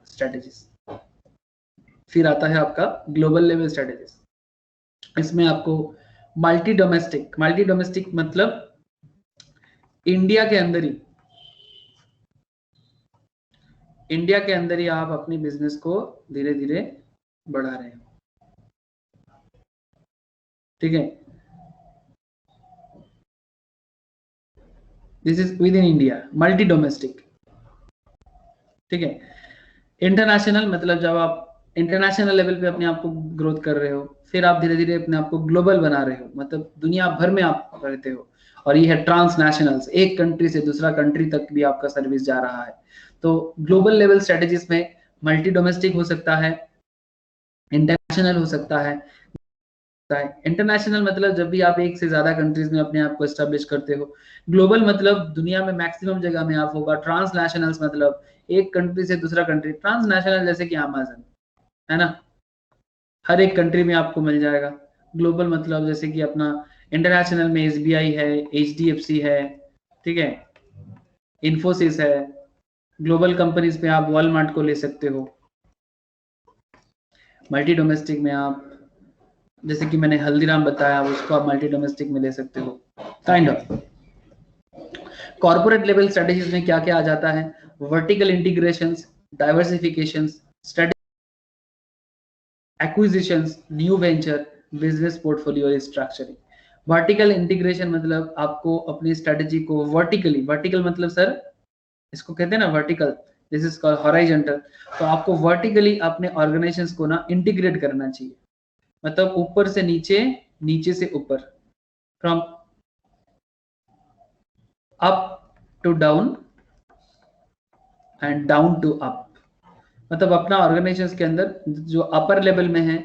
स्ट्रेटेजीज। फिर आता है आपका ग्लोबल लेवल स्ट्रेटेजीज। इसमें आपको मल्टी डोमेस्टिक मतलब इंडिया के अंदर ही आप अपनी बिजनेस को धीरे धीरे बढ़ा रहे हैं, ठीक है? This is with in India, multi domestic, ठीक है? इंटरनेशनल मतलब जब आप इंटरनेशनल लेवल पे अपने आप को ग्रोथ कर रहे हो, फिर आप धीरे धीरे अपने आप को ग्लोबल बना रहे हो, मतलब दुनिया भर में आप रहते हो। और ये है ट्रांसनेशनल्स, एक कंट्री से दूसरा कंट्री तक भी आपका सर्विस जा रहा है। तो ग्लोबल लेवल स्ट्रेटेजीज में मल्टी डोमेस्टिक हो सकता है, इंटरनेशनल हो सकता है। इंटरनेशनल मतलब जब भी आप एक से ज्यादा कंट्रीज में अपने आप को एस्टेब्लिश करते हो। ग्लोबल मतलब दुनिया में मैक्सिमम जगह में आप होगा। ट्रांसनेशनल्स मतलब एक कंट्री से दूसरा कंट्री। ट्रांसनेशनल जैसे कि अमेज़न है ना, हर एक कंट्री में आपको मिल जाएगा। ग्लोबल मतलब जैसे कि अपना इंटरनेशनल में SBI है, HDFC है, ठीक है, इन्फोसिस है। ग्लोबल कंपनीज पे आप वॉलमार्ट को ले सकते हो। मल्टी डोमेस्टिक में आप, जैसे कि मैंने हल्दीराम बताया, उसको आप मल्टी डोमेस्टिक में ले सकते हो, kind of. Corporate level strategies में क्या क्या आ जाता है? Vertical integrations, diversifications, acquisitions, new venture, business portfolio structuring. Vertical integration मतलब आपको अपनी स्ट्रेटेजी को वर्टिकल मतलब सर इसको कहते हैं ना vertical, this is called horizontal. तो आपको वर्टिकली अपने ऑर्गेनाइजेशंस को ना इंटीग्रेट करना चाहिए, मतलब ऊपर से नीचे, नीचे से ऊपर, from up to down and down to up. मतलब अपना ऑर्गेनाइजेशन के अंदर जो अपर लेवल में है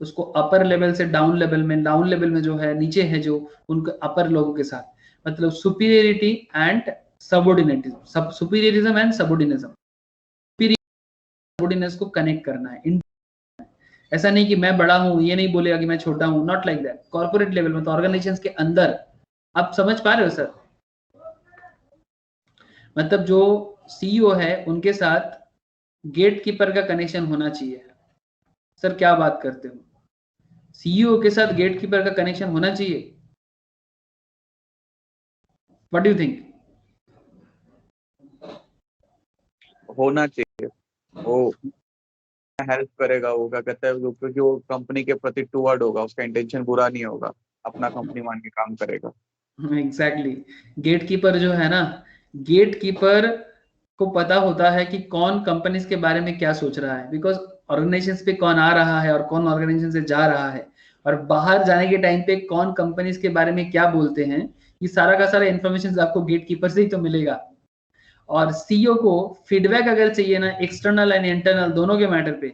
उसको अपर लेवल से डाउन लेवल में, डाउन लेवल में जो है नीचे है जो उनके अपर लोगों के साथ, मतलब सुपीरियरिटी एंड सबोर्डिनेटिज्म, सुपीरियरिज्म एंड सबोर्डिनिज्म, सबोर्डिनेस को कनेक्ट करना है। ऐसा नहीं कि मैं बड़ा हूं, ये नहीं बोलेगा कि मैं छोटा हूं, not like that. Corporate level में तो ऑर्गेनाइजेशन के अंदर, आप समझ पा रहे हो सर? मतलब जो CEO है उनके साथ गेट कीपर का कनेक्शन होना चाहिए। सर क्या बात करते हो? CEO के साथ गेट कीपर का कनेक्शन होना चाहिए। What do you think? होना चाहिए। वो हेल्प करेगा, वो क्या कहते हैं, क्योंकि वो कंपनी के प्रति टूवर्ड होगा, उसका इंटेंशन बुरा नहीं होगा, अपना कंपनी मान के काम करेगा। एग्जैक्टली। गेट कीपर जो है ना, गेट कीपर को पता होता है कि कौन कंपनीज के बारे में क्या सोच रहा है, बिकॉज ऑर्गेनाइजेशन पे कौन आ रहा है और कौन ऑर्गेनाइजेशन से जा रहा है, और बाहर जाने के टाइम पे कौन कंपनीज के बारे में क्या बोलते हैं, ये सारा का सारा इन्फॉर्मेशन आपको गेट कीपर से ही तो मिलेगा। और सीईओ को फीडबैक अगर चाहिए ना, एक्सटर्नल एंड इंटरनल दोनों के मैटर पे,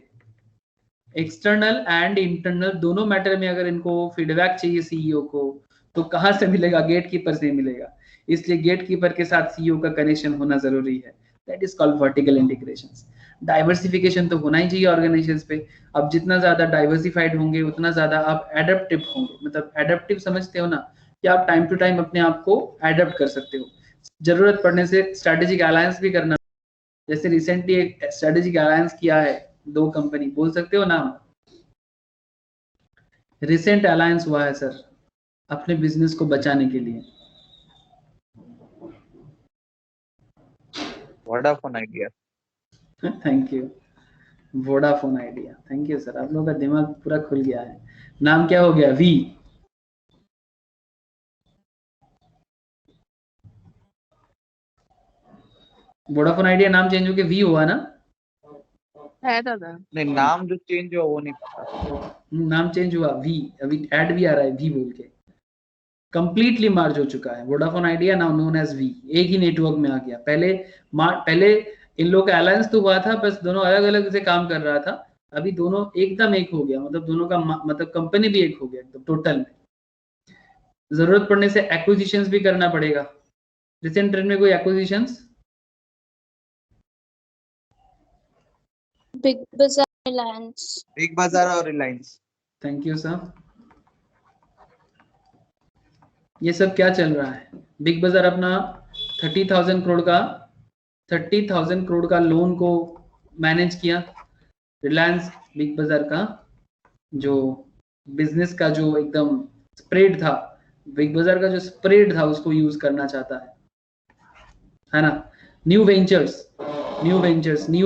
एक्सटर्नल एंड इंटरनल दोनों मैटर में अगर इनको फीडबैक चाहिए सीईओ को, तो कहां से मिलेगा? गेट कीपर से मिलेगा। इसलिए गेट कीपर के साथ सीईओ का कनेक्शन होना जरूरी है। That is called vertical integration. Diversification तो होना ही चाहिए ऑर्गेनाइजेशन पे। अब जितना ज्यादा डाइवर्सिफाइड होंगे उतना ज्यादा आप एडेप्टिव होंगे। मतलब एडेप्टिव समझते हो ना, कि आप टाइम टू टाइम अपने आप को एडेप्ट कर सकते हो, जरूरत पड़ने से स्ट्रेटेजिक अलायंस भी करना। जैसे रिसेंटली एक स्ट्रेटेजिक अलायंस किया है 2 कंपनी, बोल सकते हो नाम? रिसेंट अलायंस हुआ है सर अपने बिजनेस को बचाने के लिए। Vodafone idea. Thank you. Vodafone idea, thank you sir, आप लोगों का दिमाग पूरा खुल गया है। नाम क्या हो गया? वी। वोडाफोन आइडिया नाम चेंज होके वी हुआ ना? है दादा। नहीं, नाम जो चेंज हुआ वो नहीं पता। नाम चेंज हुआ वी, अभी ऐड भी आ रहा है वी बोल के। कंप्लीटली मार्ज हो चुका है Vodafone Idea, now known as Vi. एक ही नेटवर्क में आ गया। पहले इन लोग का अलायंस तो हुआ था, बस दोनों अलग अलग से काम कर रहा था। अभी दोनों एकदम एक हो गया, मतलब दोनों का मतलब कंपनी भी एक हो गया एकदम टोटल में। जरूरत पड़ने से एक्विजिशंस भी करना पड़ेगा। रिसेंट ट्रेंड में कोई एक्विजिशंस? बिग बाजार, रिलायंस। बिग बाजार और रिलायंस। Thank you sir. ये सब क्या चल रहा है? बिग बाजार अपना 30,000 करोड़ का 30,000 करोड़ का लोन को मैनेज किया। रिलायंस बिग बाजार का जो बिजनेस का जो एकदम स्प्रेड था, बिग बाजार का जो स्प्रेड था उसको यूज करना चाहता है ना? न्यू वेंचर्स, न्यू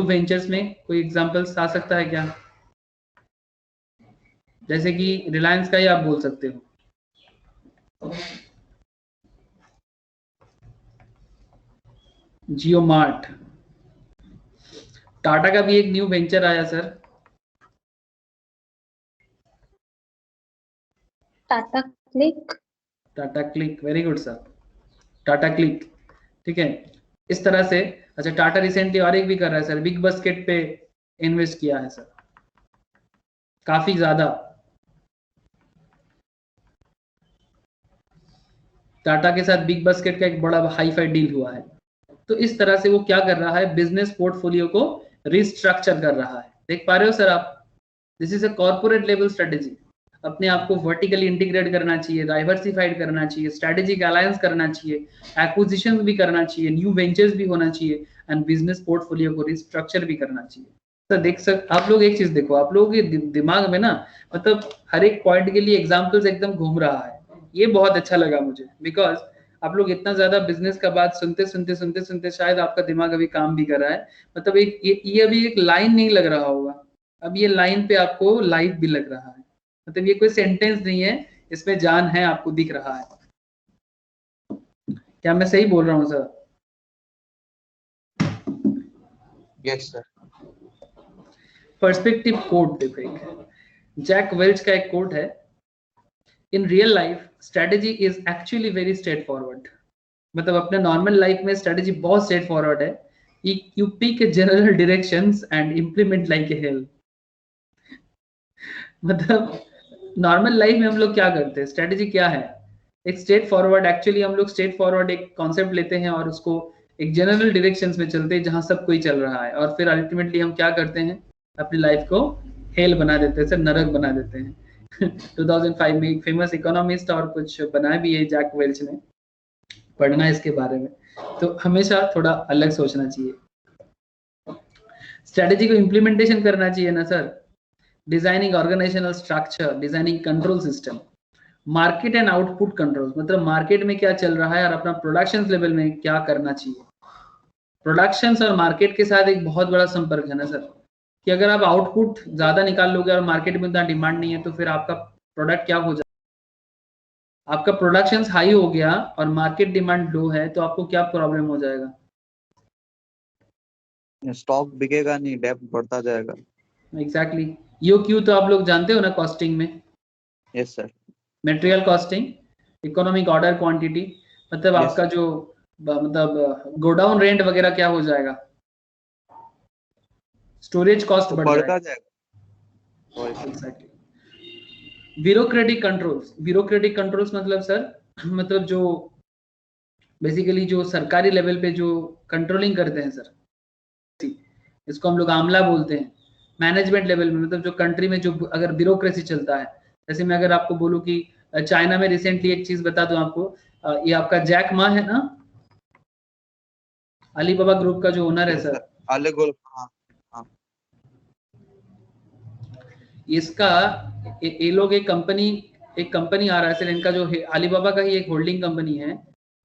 वेंचर्स में कोई एग्जांपल्स आ सकता है क्या? जैसे कि रिलायंस का ही आप बोल सकते हो, जियो मार्ट। टाटा का भी एक न्यू वेंचर आया sir, Tata click. Tata click, very good sir, Tata click. ठीक है, इस तरह से। अच्छा, टाटा रिसेंटली और एक भी कर रहा है सर, बिग बास्केट पे इन्वेस्ट किया है सर, काफी ज्यादा। टाटा के साथ बिग बास्केट का एक बड़ा हाई फाई डील हुआ है। तो इस तरह से वो क्या कर रहा है, बिजनेस पोर्टफोलियो को रिस्ट्रक्चर कर रहा है। देख पा रहे हो सर आप? This is a corporate level strategy. अपने आप को वर्टिकली इंटीग्रेट करना चाहिए, डाइवर्सिफाइड करना चाहिए, स्ट्रेटेजिक अलायंस करना चाहिए, एक्विजिशन भी करना चाहिए, न्यू वेंचर्स भी होना चाहिए, एंड बिजनेस पोर्टफोलियो को रिस्ट्रक्चर भी करना चाहिए। तो देख आप लोग एक चीज देखो, आप लोगों के दिमाग में ना, मतलब हर एक पॉइंट के लिए एग्जाम्पल्स एकदम घूम रहा है। ये बहुत अच्छा लगा मुझे, बिकॉज आप लोग इतना ज्यादा बिजनेस का बात सुनते शायद आपका दिमाग अभी काम भी कर रहा है। मतलब एक ये अभी एक लाइन नहीं लग रहा होगा, अब ये लाइन पे आपको लाइफ भी लग रहा है। मतलब ये कोई सेंटेंस नहीं है, इसमें जान है, आपको दिख रहा है। क्या मैं सही बोल रहा हूँ sir? Yes sir. Perspective quote देखो, एक जैक वेल्च का एक कोट है, in real life strategy is actually very straightforward. मतलब अपने नॉर्मल लाइफ में स्ट्रेटेजी बहुत स्ट्रेट फॉरवर्ड है। You pick general directions and implement like a hell. मतलब नॉर्मल लाइफ में हम लोग क्या करते हैं, स्ट्रेटेजी क्या है? एक स्ट्रेट फॉरवर्ड, एक्चुअली हम लोग स्ट्रेट फॉरवर्ड एक कॉन्सेप्ट लेते हैं और उसको एक जनरल डायरेक्शंस में चलते हैं जहां सब कोई चल रहा है, और फिर अल्टीमेटली हम क्या करते हैं, अपनी लाइफ को हेल बना देते हैं, सर नरक बना देते हैं। 2005 में एक फेमस इकोनॉमिस्ट और कुछ बनाया भी है जैक वेल्च ने, पढ़ना इसके बारे में। तो हमेशा थोड़ा अलग सोचना चाहिए, स्ट्रेटेजी को इम्प्लीमेंटेशन करना चाहिए ना sir. Designing organisational structure, designing control system, market and output control, मतलब मार्केट में क्या चल रहा है और अपना प्रोडक्शन लेवल में क्या करना चाहिए, प्रोडक्शन और मार्केट के साथ एक बहुत बड़ा संपर्क है ना सर, कि अगर आप आउटपुट ज्यादा निकाल लोगे और मार्केट में उतना डिमांड नहीं है तो फिर आपका प्रोडक्ट क्या हो जाएगा? आपका प्रोडक्शन हाई हो गया और मार्केट डिमांड लो है तो आपको क्या प्रॉब्लम हो जाएगा? स्टॉक बिकेगा नहीं, डेप्थ बढ़ता जाएगा। एग्जैक्टली। EOQ तो आप लोग जानते हो ना कॉस्टिंग में? Yes sir. Material costing, economic order quantity, मतलब Yes, आपका जो मतलब गोडाउन रेंट वगैरह क्या हो जाएगा? स्टोरेज कॉस्ट तो बढ़ बढ़ता जाएगा। जाएगा। एग्जैक्टली। ब्यूरोक्रेटिक कंट्रोल्स मतलब सर मतलब जो बेसिकली जो सरकारी लेवल पे जो कंट्रोलिंग करते हैं सर, इसको हम लोग आमला बोलते हैं। मैनेजमेंट लेवल में मतलब जो कंट्री में जो अगर ब्यूरोक्रेसी चलता है, जैसे मैं अगर आपको बोलूं कि चाइना में रिसेंटली एक चीज बता दूं आपको, ये आपका जैक मा है ना, अलीबाबा ग्रुप का जो ओनर है सर, हाँ। इसका ये लोग एक कंपनी आ रहा है सर, इनका जो अलीबाबा का ही एक होल्डिंग कंपनी है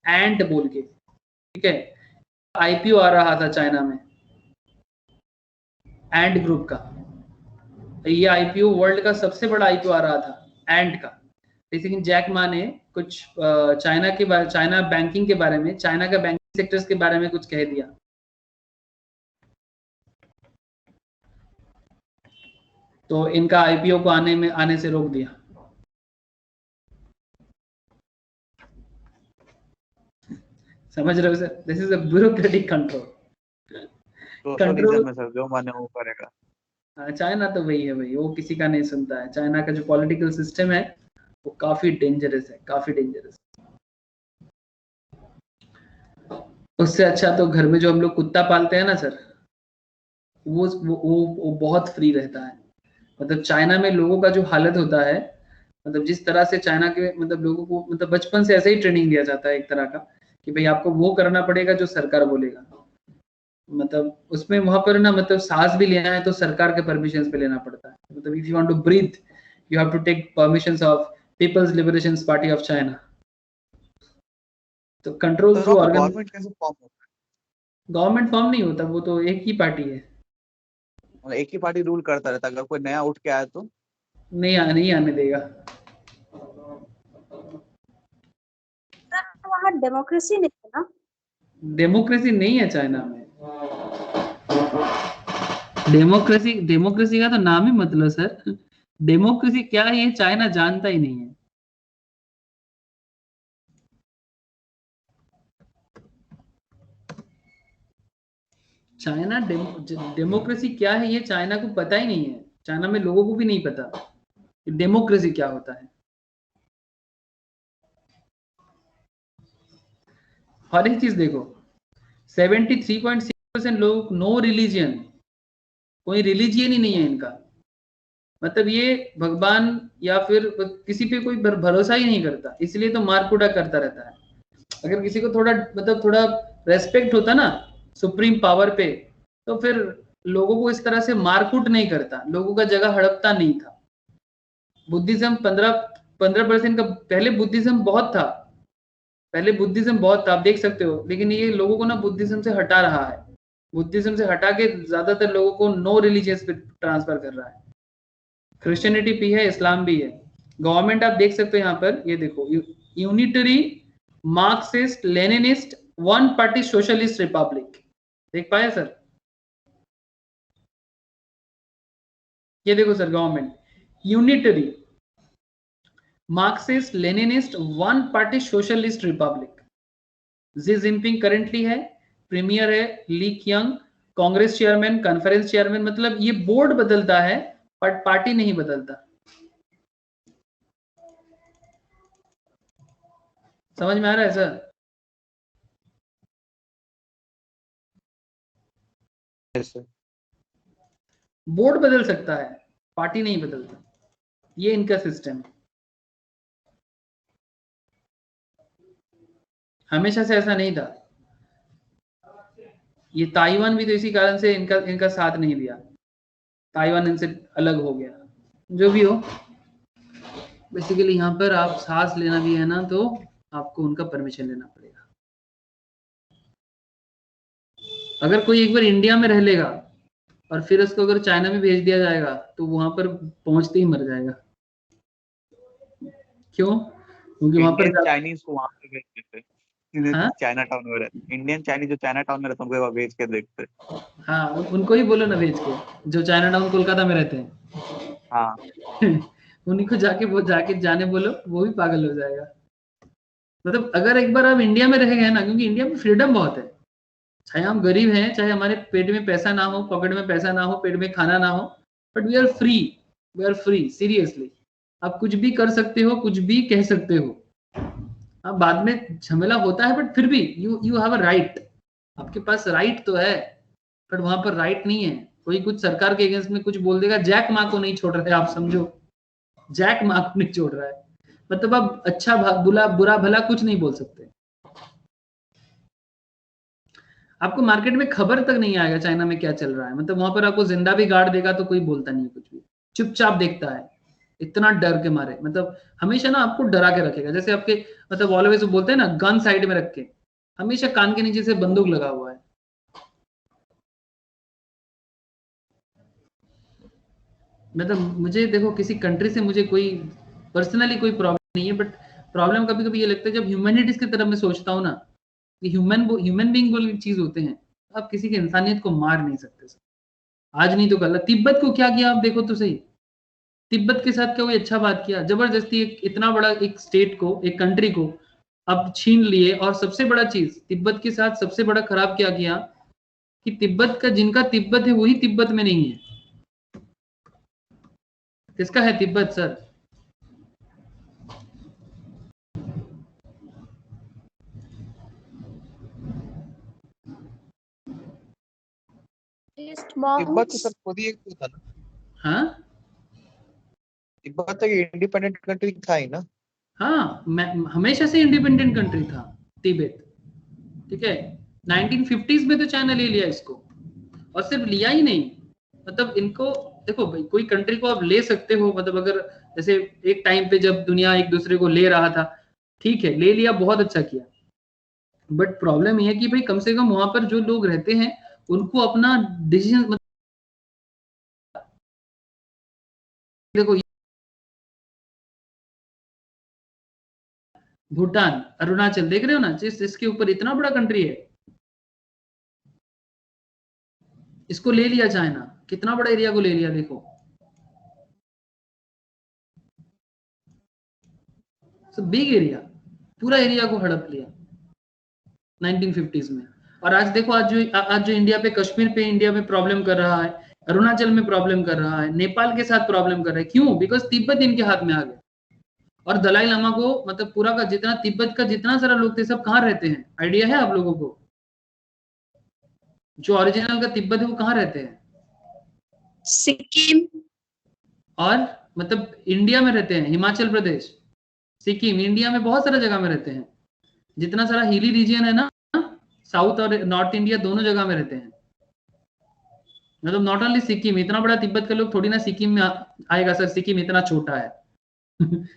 एंड बोल के, ठीक है, IPO आ रहा था चाइना में एंड ग्रुप का। ये IPO वर्ल्ड का सबसे बड़ा IPO आ रहा था एंड का। लेकिन जैक मा ने कुछ चाइना बैंकिंग के बारे में, चाइना का बैंकिंग सेक्टर्स के बारे में कुछ कह दिया, तो इनका IPO को आने से रोक दिया। समझ रहे हो sir? This is a bureaucratic control. Socialism है सर, जो माने वो करेगा। चाइना तो वही है भाई, वो किसी का नहीं सुनता है। चाइना का जो पॉलिटिकल सिस्टम है वो काफी डेंजरस है, काफी डेंजरस। उससे अच्छा तो घर में जो हम लोग कुत्ता पालते हैं ना सर, वो बहुत फ्री रहता है। मतलब चाइना में लोगों का जो हालत होता है, मतलब जिस तरह से चाइना के मतलब लोगों को मतलब बचपन से ऐसे ही ट्रेनिंग दिया जाता है एक तरह का, कि भाई आपको वो करना पड़ेगा जो सरकार बोलेगा। मतलब उसमें वहां पर ना मतलब सांस भी लेना है तो सरकार के परमिशन पे लेना पड़ता है। मतलब if you want to breathe you have to take permissions of peoples liberation party of China. तो कंट्रोल थ्रू ऑर्गन। गवर्नमेंट कैसे फॉर्म होता गवर्नमेंट फॉर्म नहीं होता, वो तो एक ही पार्टी है। है? एक ही पार्टी रूल करता रहता है, अगर कोई नया उठ के आया तो नहीं आने देगा। वहाँ डेमोक्रेसी नहीं है ना? डेमोक्रेसी नहीं है चाइना में। डेमोक्रेसी का तो नाम ही मतलब सर, डेमोक्रेसी क्या है ये चाइना जानता ही नहीं है। चाइना डेमोक्रेसी क्या है ये चाइना को पता ही नहीं है। चाइना में लोगों को भी नहीं पता कि डेमोक्रेसी क्या होता है। हर एक चीज देखो, 73.6% लोग नो रिलीजियन, कोई रिलीजियन ही नहीं है इनका। मतलब ये भगवान या फिर किसी पे कोई भरोसा ही नहीं करता, इसलिए तो मारकूटा करता रहता है। अगर किसी को थोड़ा मतलब थोड़ा रेस्पेक्ट होता ना सुप्रीम पावर पे, तो फिर लोगों को इस तरह से मारकूट नहीं करता, लोगों का जगह हड़पता नहीं था। बुद्धिज्म 15% का, पहले बुद्धिज्म बहुत था, आप देख सकते हो, लेकिन ये लोगों को ना बुद्धिज्म से हटा रहा है। बुद्धिज्म से हटा के ज्यादातर लोगों को नो रिलीजियस पे ट्रांसफर कर रहा है। क्रिश्चियनिटी भी है, इस्लाम भी है। गवर्नमेंट आप देख सकते हो यहाँ पर, ये देखो, unitary Marxist Leninist one party socialist republic, देख पाए सर? ये देखो sir, government unitary Marxist Leninist one party socialist republic. Xi Jinping currently है, प्रीमियर है Li Qiang, Congress chairman, conference chairman. मतलब ये बोर्ड बदलता है बट पार्टी नहीं बदलता। समझ में आ रहा है सर? बोर्ड बदल सकता है, पार्टी नहीं बदलता। ये इनका सिस्टम है। हमेशा से ऐसा नहीं था। ये ताइवान भी तो इसी कारण से इनका साथ नहीं दिया, ताइवान इनसे अलग हो गया। जो भी हो, बेसिकली यहाँ पर आप सांस लेना भी है ना तो आपको उनका परमिशन लेना पड़ेगा। अगर कोई एक बार इंडिया में रह लेगा और फिर उसको अगर चाइना में भेज दिया जाएगा तो वहां पर पहुंचते ही मर जाएगा। क्यों? क्योंकि वहां पर इंडियन चाइनीज को वहां पे भेज देते, हाँ चाइना टाउन में रहते, इंडियन चाइनीज जो चाइना टाउन में रहते हैं उनको वहाँ भेज के देखते। हाँ, उनको ही बोलो ना भेज के, जो चाइना टाउन कोलकाता में रहते हैं। हाँ उन्हीं को जाके वो जाके जाने बोलो, वो भी पागल हो जाएगा। मतलब अगर एक बार आप इंडिया में रह गए ना, क्योंकि इंडिया में फ्रीडम बहुत है, चाहे हम गरीब हैं, चाहे हमारे पेट में पैसा ना हो, पॉकेट में पैसा ना हो, पेट में खाना ना हो, but we are free, we are free seriously. आप कुछ भी कर सकते हो, कुछ भी कह सकते हो। अब बाद में झमेला होता है, बट फिर भी you you have a right, आपके पास राइट तो है। बट वहां पर राइट नहीं है। कोई कुछ सरकार के अगेंस्ट में कुछ बोल देगा, जैक माँ को नहीं छोड़ रहे, आप समझो, जैक माँ को नहीं छोड़ रहा है। मतलब आप अच्छा बुरा भला कुछ नहीं बोल सकते। आपको मार्केट में खबर तक नहीं आएगा चाइना में क्या चल रहा है। मतलब वहां पर आपको जिंदा भी गाड़ देगा तो कोई बोलता नहीं है कुछ भी, चुपचाप देखता है, इतना डर के मारे। मतलब हमेशा ना आपको डरा के रखेगा, जैसे आपके मतलब ऑलवेज बोलते हैं ना, गन साइड में रख के, हमेशा कान के नीचे से बंदूक लगा हुआ है। मतलब मुझे देखो, किसी कंट्री से मुझे कोई पर्सनली कोई प्रॉब्लम नहीं है, बट प्रॉब्लम कभी कभी ये लगता है जब ह्यूमैनिटीज की तरफ मैं सोचता हूँ ना, कि ह्यूमन बीइंग बोल चीज होते हैं, आप किसी की इंसानियत को मार नहीं सकते सर। आज नहीं तो कल। तिब्बत को क्या किया आप देखो तो सही। तिब्बत के साथ क्या कोई अच्छा बात किया? जबरदस्ती एक इतना बड़ा एक स्टेट को, एक कंट्री को अब छीन लिए। और सबसे बड़ा चीज तिब्बत के साथ सबसे बड़ा खराब क्या किया, कि तिब्बत का, जिनका तिब्बत है वही तिब्बत में नहीं है। किसका है तिब्बत सर? तिब्बत तो सर खुद ही एक तो था ना, हाँ तिब्बत तो इंडिपेंडेंट कंट्री था ही ना। हाँ, मैं हमेशा से इंडिपेंडेंट कंट्री था तिब्बत, ठीक है। 1950s में तो चाइना ले लिया इसको। और सिर्फ लिया ही नहीं, मतलब इनको, देखो भाई, कोई कंट्री को आप ले सकते हो, मतलब अगर जैसे एक टाइम पे जब दुनिया एक दूसरे को ले रहा था, ठीक है, ले लिया, बहुत अच्छा किया। बट प्रॉब्लम यह है कि भाई कम से कम वहां पर जो लोग रहते हैं उनको अपना डिसीजन, देखो भूटान, अरुणाचल देख रहे हो ना, जिस इसके ऊपर इतना बड़ा कंट्री है, इसको ले लिया चाइना, कितना बड़ा एरिया को ले लिया देखो। बिग एरिया, पूरा एरिया को हड़प लिया 1950s में। और आज देखो, आज जो इंडिया पे, कश्मीर पे इंडिया में प्रॉब्लम कर रहा है, अरुणाचल में प्रॉब्लम कर रहा है, नेपाल के साथ प्रॉब्लम कर रहा है, क्यों? बिकॉज तिब्बत इनके हाथ में आ गया। और दलाई लामा को, मतलब पूरा का जितना तिब्बत का जितना सारा लोग थे, सब कहाँ रहते हैं, आइडिया है आप लोगों को? जो ओरिजिनल का तिब्बत है वो कहाँ रहते हैं? सिक्किम। और मतलब इंडिया में रहते हैं, हिमाचल प्रदेश, सिक्किम, इंडिया में बहुत सारा जगह में रहते हैं। जितना सारा हिली रीजन है ना, साउथ और नॉर्थ इंडिया दोनों जगह में रहते हैं। मतलब नॉट ओनली सिक्किम, इतना बड़ा तिब्बत का लोग थोड़ी ना सिक्किम में आएगा सर, सिक्किम इतना छोटा है।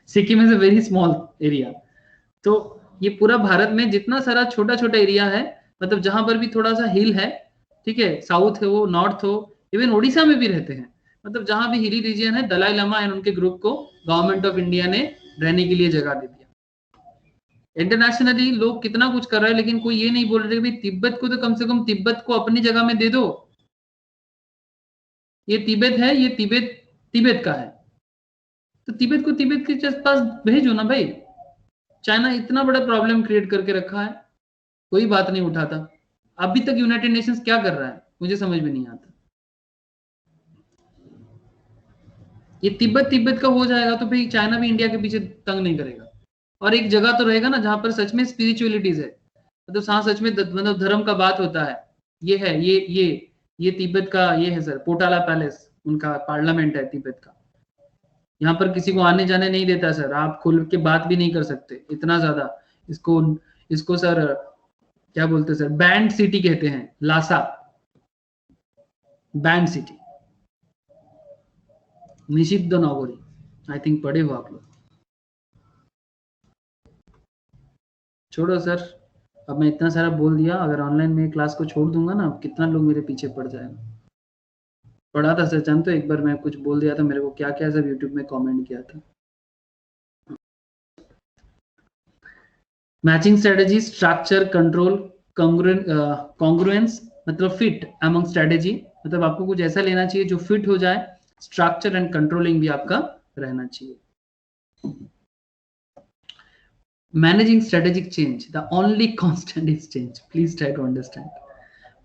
Sikkim is a very small area. तो ये पूरा भारत में जितना सारा छोटा छोटा एरिया है, मतलब जहां पर भी थोड़ा सा हिल है, ठीक है, साउथ हो, नॉर्थ हो, इवन उड़ीसा में भी रहते हैं। मतलब जहां भी हिली रीजन है, दलाई लामा एंड उनके ग्रुप को गवर्नमेंट ऑफ इंडिया ने रहने के लिए जगह दे दिया। इंटरनेशनली लोग कितना कुछ कर रहे हैं, लेकिन कोई ये नहीं बोल रहे भाई तिब्बत को तो कम से कम तिब्बत को अपनी जगह में दे दो। ये तिब्बत है, ये तिब्बत तिब्बत का है, तो तिब्बत को तिब्बत के पास भेजो ना भाई। चाइना इतना बड़ा प्रॉब्लम क्रिएट करके रखा है, कोई बात नहीं उठाता। अभी तक यूनाइटेड नेशंस क्या कर रहा है मुझे समझ में नहीं आता। ये तिब्बत तिब्बत का हो जाएगा तो भाई चाइना भी इंडिया के पीछे तंग नहीं करेगा। और एक जगह तो रहेगा ना जहां पर सच में स्पिरिचुअलिटीज है, मतलब सच में मतलब धर्म का बात होता है। ये है, ये तिब्बत का ये है सर, पोटाला पैलेस, उनका पार्लियामेंट है तिब्बत का। यहाँ पर किसी को आने जाने नहीं देता सर, आप खुल के बात भी नहीं कर सकते, इतना ज्यादा इसको इसको सर क्या बोलते हैं सर, बैंड सिटी कहते हैं, लासा बैंड सिटी, निषिद्ध नगरी। आई थिंक पढ़े हो आप लोग, छोड़ो सर। अब मैं इतना सारा बोल दिया, अगर ऑनलाइन में क्लास को छोड़ दूंगा ना, कितना लोग मेरे पीछे पड़ जाएगा। पढ़ा था सचिन, तो एक बार मैं कुछ बोल दिया था, मेरे को क्या क्या सब यूट्यूब में कमेंट किया था। Matching strategy, structure, control, congruence मतलब फिट अमंग स्ट्रेटेजी, मतलब आपको कुछ ऐसा लेना चाहिए जो फिट हो जाए, स्ट्रक्चर एंड कंट्रोलिंग भी आपका रहना चाहिए। Managing strategic change, the only constant is change, please try to understand.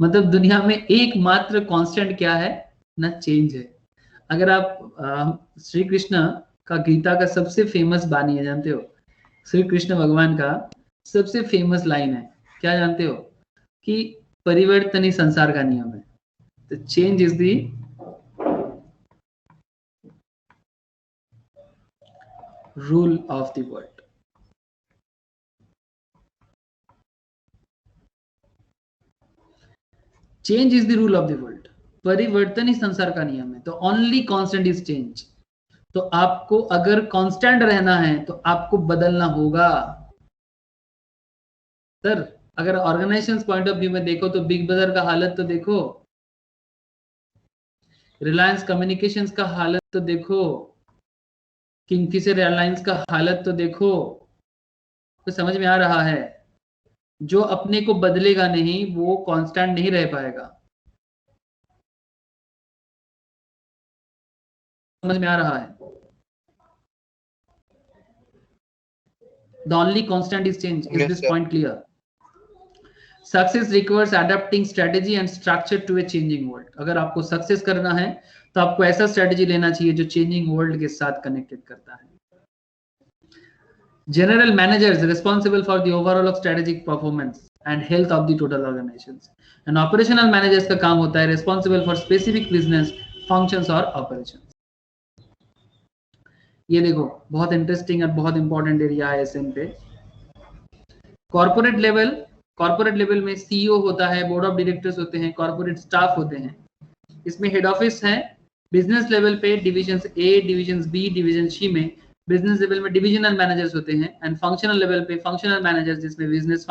मतलब दुनिया में एकमात्र कांस्टेंट क्या है ना, चेंज है। अगर आप श्री कृष्ण का गीता का सबसे फेमस बानी है, जानते हो, श्री कृष्ण भगवान का सबसे फेमस लाइन है, क्या जानते हो, कि परिवर्तन ही संसार का नियम है। तो change is the rule of the world. Change is the rule of the world, परिवर्तन ही संसार का नियम है। तो ओनली कांस्टेंट इज चेंज। तो आपको अगर कांस्टेंट रहना है तो आपको बदलना होगा। सर अगर ऑर्गेनाइजेशन पॉइंट ऑफ व्यू में देखो तो बिग बाजार का हालत तो देखो, रिलायंस कम्युनिकेशंस का हालत तो देखो, किंगफिशर एयरलाइंस का हालत तो देखो, तो समझ में आ रहा है, जो अपने को बदलेगा नहीं वो कांस्टेंट नहीं रह पाएगा। समझ में आ रहा है? The only constant is change. Is Yes, this sir. point clear? Success requires adapting strategy and structure to a changing world. अगर आपको सक्सेस करना है तो आपको ऐसा स्ट्रेटेजी लेना चाहिए जो चेंजिंग वर्ल्ड के साथ कनेक्टेड करता है। General managers responsible for the overall of strategic performance and health of the total organizations. And operational managers का काम होता है responsible for specific business functions और operations. ये देखो बहुत इंटरेस्टिंग और बहुत इंपॉर्टेंट एरिया है एसएम पे। कॉर्पोरेट लेवल में सीईओ होता है, बोर्ड ऑफ डायरेक्टर्स होते हैं, कॉर्पोरेट स्टाफ होते हैं, इसमें हेड ऑफिस है। बिजनेस लेवल पे division A, division B, division C में बिजनेस लेवल में डिविजनल मैनेजर्स होते हैं। एंड फंक्शनल लेवल पे फंक्शनल मैनेजर्स, जिसमें बिजनेस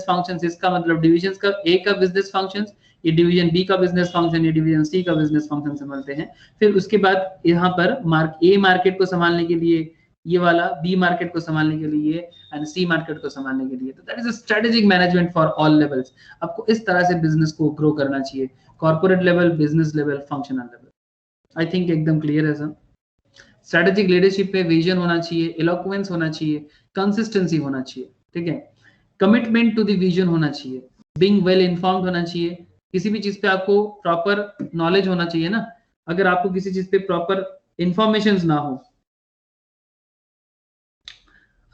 फंक्शंस इसका मतलब डिविजन का ए का बिजनेस फंक्शंस, ये डिवीजन बी का बिजनेस फंक्शन, ये डिवीजन सी का बिजनेस फंक्शन संभालते हैं। फिर उसके बाद यहाँ पर ए मार्केट को संभालने के लिए ये वाला, बी मार्केट को संभालने के लिए एंड सी मार्केट को संभालने के लिए। तो that is a strategic management for all levels. आपको इस तरह से बिजनेस को ग्रो करना चाहिए, corporate level, business level, functional level. I think एकदम क्लियर है सर। स्ट्रेटेजिक लीडरशिप पे विजन होना चाहिए, एलोक्वेंस होना चाहिए, कंसिस्टेंसी होना चाहिए, ठीक है, कमिटमेंट टू द विजन होना चाहिए, बीइंग वेल इन्फॉर्म्ड होना चाहिए। किसी भी चीज पे आपको प्रॉपर नॉलेज होना चाहिए ना। अगर आपको किसी चीज पे प्रॉपर इंफॉर्मेशन ना हो,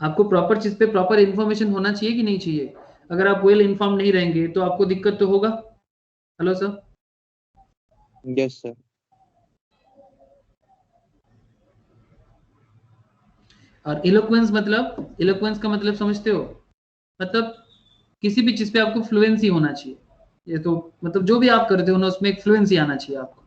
आपको प्रॉपर चीज पे प्रॉपर इंफॉर्मेशन होना चाहिए कि नहीं चाहिए? अगर आप वेल इन्फॉर्म नहीं रहेंगे तो आपको दिक्कत तो होगा। Hello sir. Yes sir. और इलोक्वेंस का मतलब समझते हो? मतलब किसी भी चीज पे आपको फ्लुएंसी होना चाहिए। ये तो मतलब जो भी आप करते हो ना उसमें एक फ्लुएंसी आना चाहिए आपको।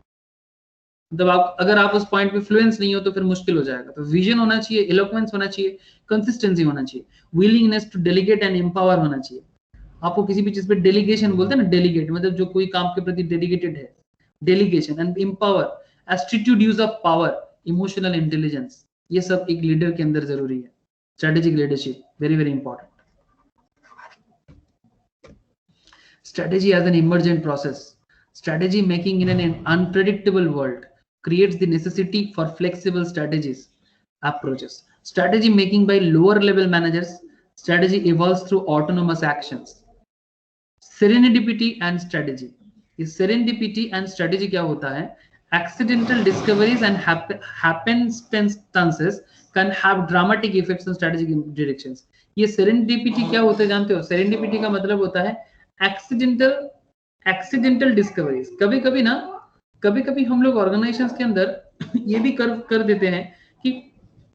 मतलब आप अगर आप उस पॉइंट पे फ्लुएंस नहीं हो तो फिर मुश्किल हो जाएगा। तो विजन होना चाहिए, इलोक्वेंस होना चाहिए, कंसिस्टेंसी होना चाहिए, willingness to delegate and empower होना चाहिए। आपको किसी भी चीज पे डेलीगेशन बोलते हैं ना, डेलीगेट मतलब जो कोई काम के प्रति डेडिकेटेड है, delegation. And empower, attitude use of power, emotional intelligence, ये सब एक लीडर के अंदर जरूरी है। Strategic leadership very very important. Strategy as an emergent process. Strategy making in an unpredictable world creates the necessity for flexible strategies, approaches. Strategy making by lower level managers. Strategy evolves through autonomous actions. Serendipity and strategy. इस serendipity and strategy क्या होता है? Accidental discoveries and happenstances can have dramatic effects on strategic directions. ये serendipity क्या होता है जानते हो? Serendipity का मतलब होता है एक्सीडेंटल डिस्कवरीज। कभी कभी हम लोग ऑर्गेनाइजेशंस के अंदर ये भी कर देते हैं कि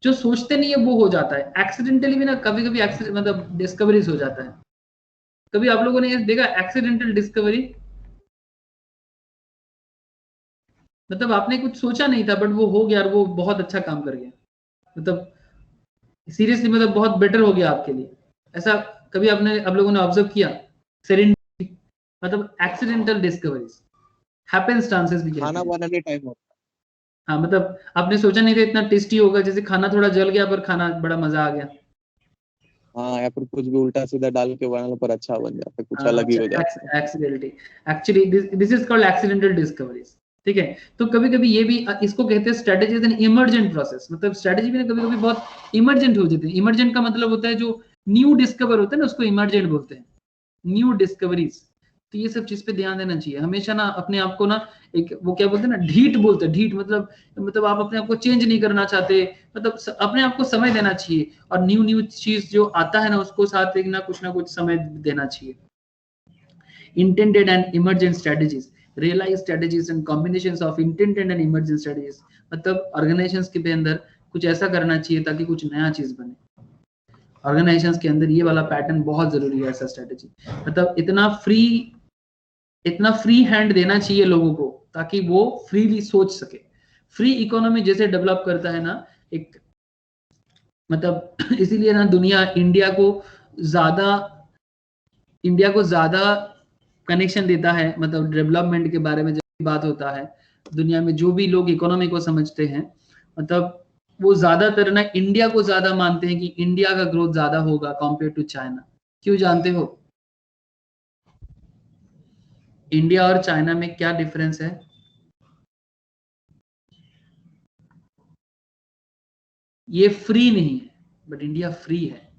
जो सोचते नहीं है वो हो जाता है एक्सीडेंटली भी ना। कभी कभी मतलब डिस्कवरीज हो जाता है। कभी आप लोगों ने ये देखा एक्सीडेंटल डिस्कवरी? मतलब आपने कुछ सोचा नहीं था बट वो हो गया और वो बहुत अच्छा काम कर गया, मतलब सीरियसली मतलब बहुत बेटर हो गया आपके लिए। ऐसा कभी आपने आप लोगों ने ऑब्जर्व किया सेरेंडिपिटी मतलब एक्सीडेंटल डिस्कवरीज, हैपेंस्टांसेस भी कहते खाना हैं। बनाने टाइम होता हाँ मतलब आपने सोचा नहीं था इतना टेस्टी होगा, जैसे खाना थोड़ा जल गया पर खाना बड़ा मजा आ गया। है। हाँ, या फिर कुछ भी उल्टा सीधा डाल के बनाने पर अच्छा बन जाता है, कुछ अलग ही अच्छा हो जाता है। Accidentally, actually this is called accidental discoveries. ठीक है, तो कभी कभी ये भी इसको कहते हैं स्ट्रेटेजीज एंड इमर्जेंट प्रोसेस, मतलब स्ट्रेटेजी भी कभी कभी बहुत इमर्जेंट हो जाते हैं। इमर्जेंट का मतलब होता है जो न्यू डिस्कवर होता है ना, उसको इमर्जेंट बोलते हैं, न्यू डिस्कवरीज। तो ये सब चीज पे ध्यान देना चाहिए हमेशा ना, अपने आप को ना एक वो क्या बोलते हैं ना, ढीठ बोलते हैं, ढीठ मतलब आप अपने आप को चेंज नहीं करना चाहते, मतलब अपने आप को समय देना चाहिए, और न्यू न्यू चीज जो आता है ना उसको साथ एक ना कुछ समय देना चाहिए। Intended and emergent strategies, realized strategies and combinations of intended and emergent strategies, मतलब ऑर्गेनाइजेशंस के अंदर कुछ ऐसा करना चाहिए ताकि कुछ नया चीज बने। ऑर्गेनाइजेशंस के अंदर ये वाला पैटर्न बहुत जरूरी है, ऐसा स्ट्रेटेजी, मतलब इतना फ्री हैंड देना चाहिए लोगों को ताकि वो फ्रीली सोच सके। फ्री इकोनॉमी जैसे डेवलप करता है ना एक, मतलब इसीलिए ना दुनिया इंडिया को ज्यादा कनेक्शन देता है, मतलब डेवलपमेंट के बारे में जब बात होता है, दुनिया में जो भी लोग इकोनॉमी को समझते हैं, मतलब वो ज्यादातर ना इंडिया को ज्यादा मानते हैं कि इंडिया का ग्रोथ ज्यादा होगा कंपेयर टू चाइना। क्यों जानते हो इंडिया और चाइना में क्या डिफरेंस है? ये फ्री नहीं है, बट इंडिया फ्री है।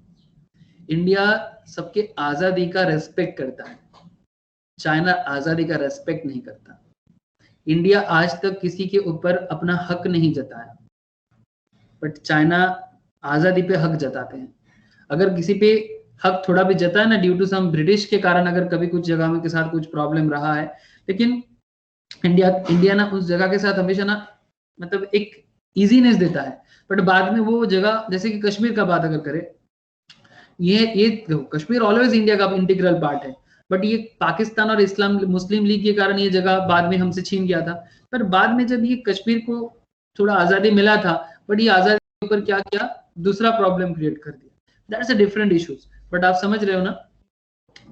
इंडिया सबके आजादी का रेस्पेक्ट करता है, चाइना आजादी का रेस्पेक्ट नहीं करता। इंडिया आज तक किसी के ऊपर अपना हक नहीं जताया, बट चाइना आजादी पे हक जताते हैं। अगर किसी पे हक थोड़ा भी जता है ना, ड्यू टू सम ब्रिटिश के कारण अगर कभी कुछ जगह में के साथ कुछ प्रॉब्लम रहा है, लेकिन इंडिया ना उस जगह के साथ हमेशा ना मतलब एक इजीनेस देता है, बट बाद में वो जगह, जैसे कि कश्मीर का बात अगर करें, ये कश्मीर ऑलवेज इंडिया का इंटीग्रल पार्ट है, बट ये पाकिस्तान और इस्लाम मुस्लिम लीग के कारण ये जगह बाद में हमसे छीन गया था। पर बाद में जब ये कश्मीर को थोड़ा आजादी मिला था, बट ये आजादी के ऊपर क्या किया, दूसरा प्रॉब्लम क्रिएट कर दिया। That's a different issues, but आप समझ रहे हो ना,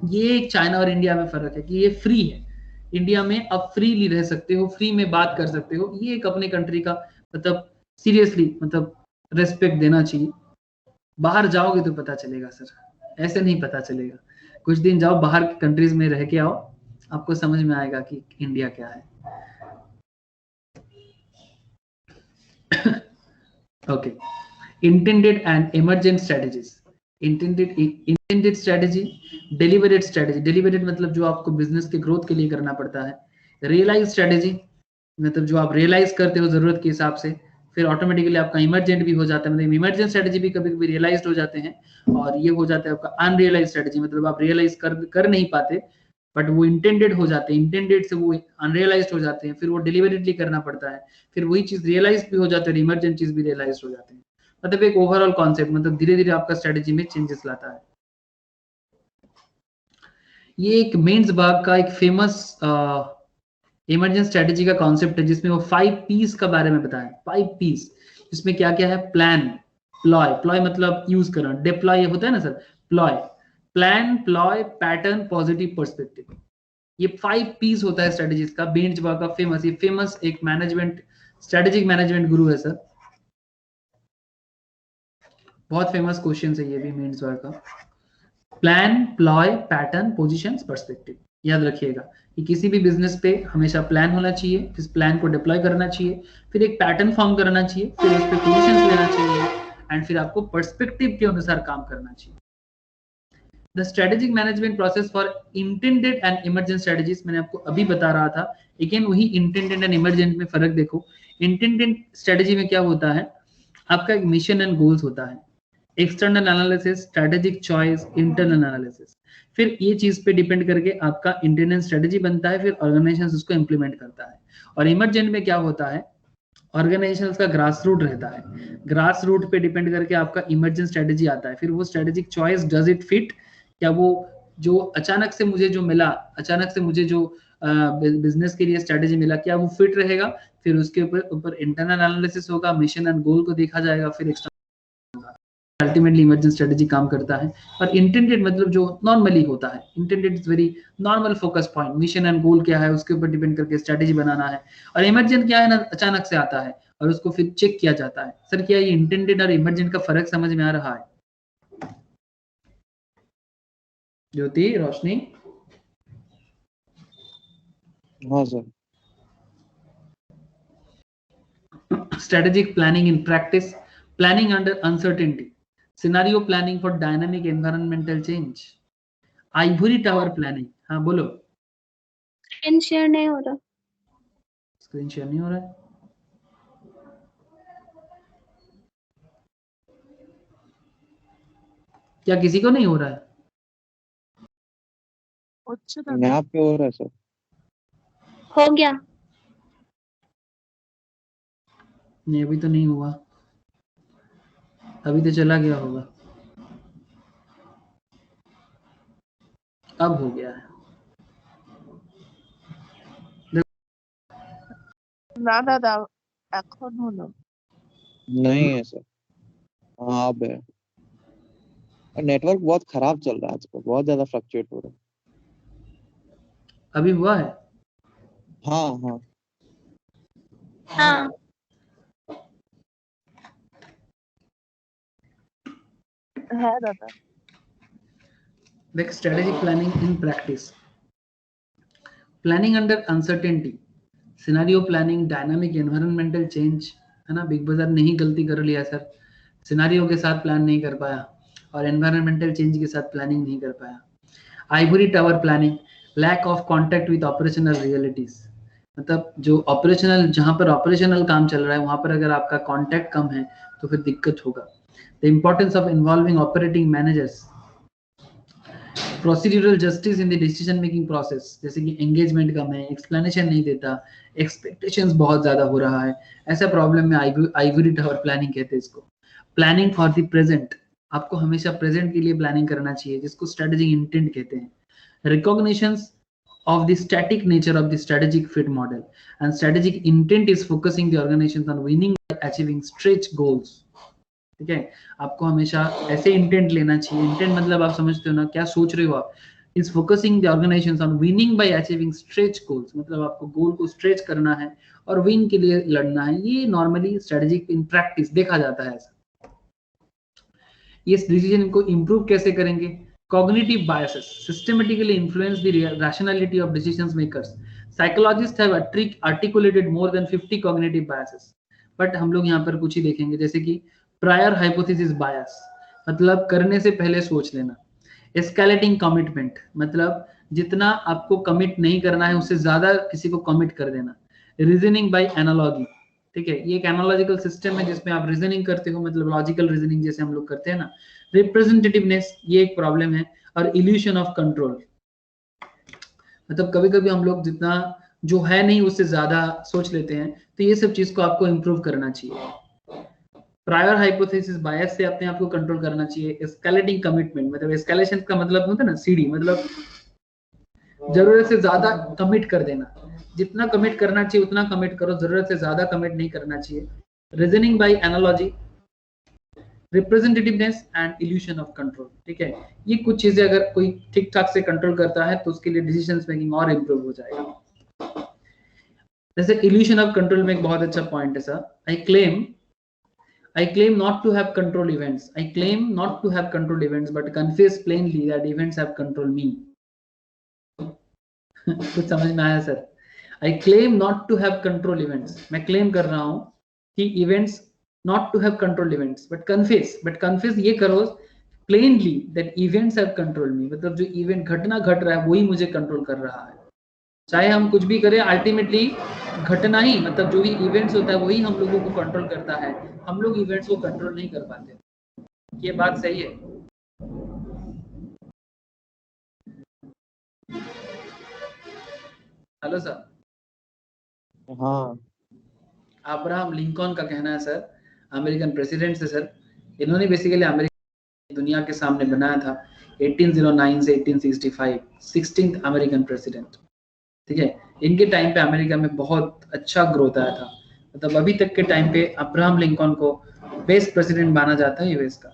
ये एक चाइना और इंडिया में फर्क है कि ये फ्री है, इंडिया में आप फ्रीली रह सकते हो, फ्री में बात कर सकते हो। ये एक अपने कंट्री का मतलब सीरियसली मतलब रेस्पेक्ट देना चाहिए। बाहर जाओगे तो पता चलेगा सर, ऐसे नहीं पता चलेगा। कुछ दिन जाओ बाहर की कंट्रीज में रह के आओ, आपको समझ में आएगा कि इंडिया क्या है। Okay, intended and emergent strategies. Intended strategy, deliberate strategy, deliberate मतलब जो आपको बिजनेस के ग्रोथ के लिए करना पड़ता है। रियलाइज स्ट्रेटजी मतलब जो आप रियलाइज करते हो जरूरत के हिसाब से, फिर ऑटोमेटिकली आपका इमरजेंट भी हो जाता है, मतलब इमरजेंट स्ट्रेटजी भी कभी कभी रियलाइज्ड हो जाते हैं, और ये हो जाता है आपका अनरियलाइज स्ट्रेटजी, मतलब आप रियलाइज कर नहीं पाते, बट वो इंटेंडेड हो जाते हैं, इंटेंडेड से वो अनरियलाइज्ड हो जाते हैं, फिर वो डिलिबरेटली करना पड़ता है, फिर वही चीज रियलाइज भी हो जाती है, इमरजेंट चीज भी रियलाइज हो जाते हैं। मतलब एक ओवरऑल कॉन्सेप्ट, मतलब धीरे धीरे आपका स्ट्रेटजी में चेंजेस लाता है। ये एक मेंस बाग का एक फेमस इमरजेंट स्ट्रेटजी का कॉन्सेप्ट है, जिसमें वो 5 पीस का बारे में बताया। 5 पीस, इसमें क्या क्या है, प्लान, प्लॉय, प्लॉय मतलब यूज करना, डिप्लॉय होता है ना sir, ploy, plan, ploy, pattern, positive perspective, ये 5 पीस होता है स्ट्रेटजीज का। बेंच का फेमस, ये फेमस एक मैनेजमेंट स्ट्रेटेजिक मैनेजमेंट गुरु है सर, बहुत फेमस क्वेश्चन है ये भी मेंस का। Plan, ploy, pattern, position, perspective, याद रखिएगा कि किसी भी बिजनेस पे हमेशा प्लान होना चाहिए, फिर प्लान को डिप्लॉय करना चाहिए, फिर एक पैटर्न फॉर्म करना चाहिए, फिर उस पर पोजीशंस लेना चाहिए, एंड फिर आपको पर्सपेक्टिव के अनुसार काम करना चाहिए। The strategic management process for intended and emergent strategies, मैंने आपको अभी बता रहा था, लेकिन वही इंटेंडेड एंड इमरजेंट में फर्क देखो। इंटेंडेड स्ट्रेटेजी में क्या होता है, आपका एक मिशन एंड गोल्स होता है, external analysis, strategic choice, internal analysis, फिर ये चीज पे डिपेंड करके आपका इंटरनल स्ट्रेटेजी बनता है, फिर ऑर्गेनाइजेशन उसको इंप्लीमेंट करता है। और इमरजेंट में क्या होता है, ऑर्गेनाइजेशन का ग्रास रूट रहता है, ग्रास रूट पे डिपेंड करके आपका इमरजेंट स्ट्रेटेजी आता है, फिर वो strategic choice, does it fit, क्या वो जो अचानक से मुझे जो मिला, अचानक से मुझे जो बिजनेस के लिए स्ट्रेटेजी मिला, क्या वो फिट रहेगा, फिर उसके ऊपर इंटरनल एनालिसिस होगा, मिशन एंड गोल को देखा जाएगा, फिर एक्सटर्नल अल्टीमेटली इमर्जेंट स्ट्रेटेजी काम करता है। और इंटेंडेड मतलब जो नॉर्मली होता है, intended is very normal focus point, mission and goal क्या है उसके ऊपर डिपेंड करके स्ट्रेटेजी बनाना है। और इमरजेंट क्या है ना, अचानक से आता है और उसको फिर चेक किया जाता है। सर क्या ये इंटेंडेड और इमरजेंट का फर्क समझ में आ रहा है? ज्योति, रोशनी? हाँ sir. Strategic planning in practice, planning under uncertainty, scenario planning for dynamic environmental change, ivory tower planning। हाँ बोलो। स्क्रीन शेयर नहीं हो रहा। स्क्रीन शेयर नहीं हो रहा है? क्या किसी को नहीं हो रहा है? अच्छा दादा, यहाँ पे हो रहा है सर। हो गया। नहीं अभी तो नहीं हुआ, अभी तो चला गया होगा। अब हो गया है। না দাদা এখন হলো। नहीं है सर। हाँ अब है। नेटवर्क बहुत खराब चल रहा है आजकल, बहुत ज्यादा फ्लक्चुएट हो रहा है। अभी हुआ है? हाँ हाँ। हाँ হ্যাঁ দাদা। देख, strategic planning in practice, planning under uncertainty, scenario planning, dynamic environmental change, है ना। बिग बाजार ने ही गलती कर लिया सर, सिनेरियो के साथ प्लान नहीं कर पाया और एनवायरमेंटल चेंज के साथ प्लानिंग नहीं कर पाया। Ivory tower planning, lack of contact with operational realities, मतलब जो ऑपरेशनल, जहां पर ऑपरेशनल काम चल रहा है वहां पर अगर आपका कांटेक्ट कम है तो फिर दिक्कत होगा। The importance of involving operating managers, procedural justice in the decision making process, जैसे कि एंगेजमेंट कम है, एक्सप्लेनेशन नहीं देता, एक्सपेक्टेशंस बहुत ज्यादा हो रहा है, ऐसा प्रॉब्लम में आइवरी टावर प्लानिंग कहते हैं इसको। प्लानिंग फॉर द प्रेजेंट, आपको हमेशा प्रेजेंट के लिए प्लानिंग करना चाहिए, जिसको स्ट्रेटेजिक इंटेंट कहते हैं। Recognitions of the static nature of the strategic fit model, and strategic intent is focusing the organizations on winning by achieving stretch goals। ठीक है, आपको हमेशा ऐसे इंटेंट लेना चाहिए। इंटेंट मतलब आप समझते हो ना, क्या सोच रहे हो आप। Is focusing the organisations on winning bye achieving stretch goals, मतलब आपको गोल को स्ट्रेच करना है और विन के लिए लड़ना है। ये नॉर्मली स्ट्रेटेजिक इन प्रैक्टिस देखा जाता है ऐसा। ये डिसीजन को इंप्रूव कैसे करेंगे? Cognitive biases systematically influence the rationality of decision makers. Psychologists have articulated more than 50 cognitive biases, but हम लोग यहाँ पर कुछ ही देखेंगे, जैसे कि prior hypothesis bias, मतलब करने से पहले सोच लेना। Escalating commitment, मतलब जितना आपको कमिट नहीं करना है उससे ज्यादा किसी को कमिट कर देना। Reasoning by analogy, ठीक है, ये एक एनालॉजिकल सिस्टम है जिसमें आप रीजनिंग करते हो, मतलब लॉजिकल रीजनिंग जैसे हम लोग करते हैं ना। रिप्रेजेंटेटिवनेस, ये एक प्रॉब्लम है। और इल्यूशन ऑफ कंट्रोल, मतलब कभी कभी हम लोग जितना जो है नहीं उससे ज्यादा सोच लेते हैं, तो ये सब चीज को आपको इंप्रूव करना चाहिए। प्रायर हाइपोथेसिस बायस से अपने आप को कंट्रोल करना चाहिए। एस्केलेटिंग कमिटमेंट, मतलब एस्केलेशन का मतलब होता है ना सीढ़ी, मतलब जरूरत से ज्यादा कमिट कर देना। जितना कमिट करना चाहिए उतना कमिट करो, जरूरत से ज्यादा कमिट नहीं करना चाहिए। Reasoning bye analogy, representativeness and evolution of control, ठीक है। ये कुछ चीजें अगर कोई ठीक ठाक से कंट्रोल करता है तो उसके लिए डिसीजन मेकिंग और इंप्रूव हो जाएगा। जैसे इल्यूशन ऑफ कंट्रोल में एक बहुत अच्छा पॉइंट है sir, I claim not to have control events. I claim not to have control events, but confess plainly that events have controlled me. कुछ समझ में आया sir? I claim not to have control events. मैं claim कर रहा हूँ कि events not to have controlled events, but confess ये करो plainly that events have controlled me, मतलब जो event घटना घट रहा है वही मुझे कंट्रोल कर रहा है। चाहे हम कुछ भी करें, अल्टीमेटली घटना ही, मतलब जो भी इवेंट्स होता है वही हम लोगों को कंट्रोल करता है, हम लोग इवेंट्स को कंट्रोल नहीं कर पाते। ये बात सही है? Hello sir. हाँ। अब्राहम लिंकन का कहना है सर, अमेरिकन प्रेसिडेंट से सर, इन्होंने बेसिकली अमेरिका दुनिया के सामने बनाया था 1809 से 1865, 16th अमेरिकन प्रेसिडेंट, ठीक है। इनके टाइम पे अमेरिका में बहुत अच्छा ग्रोथ आया था, मतलब अभी तक के टाइम पे अब्राहम लिंकन को बेस्ट प्रेसिडेंट माना जाता है यूएस का।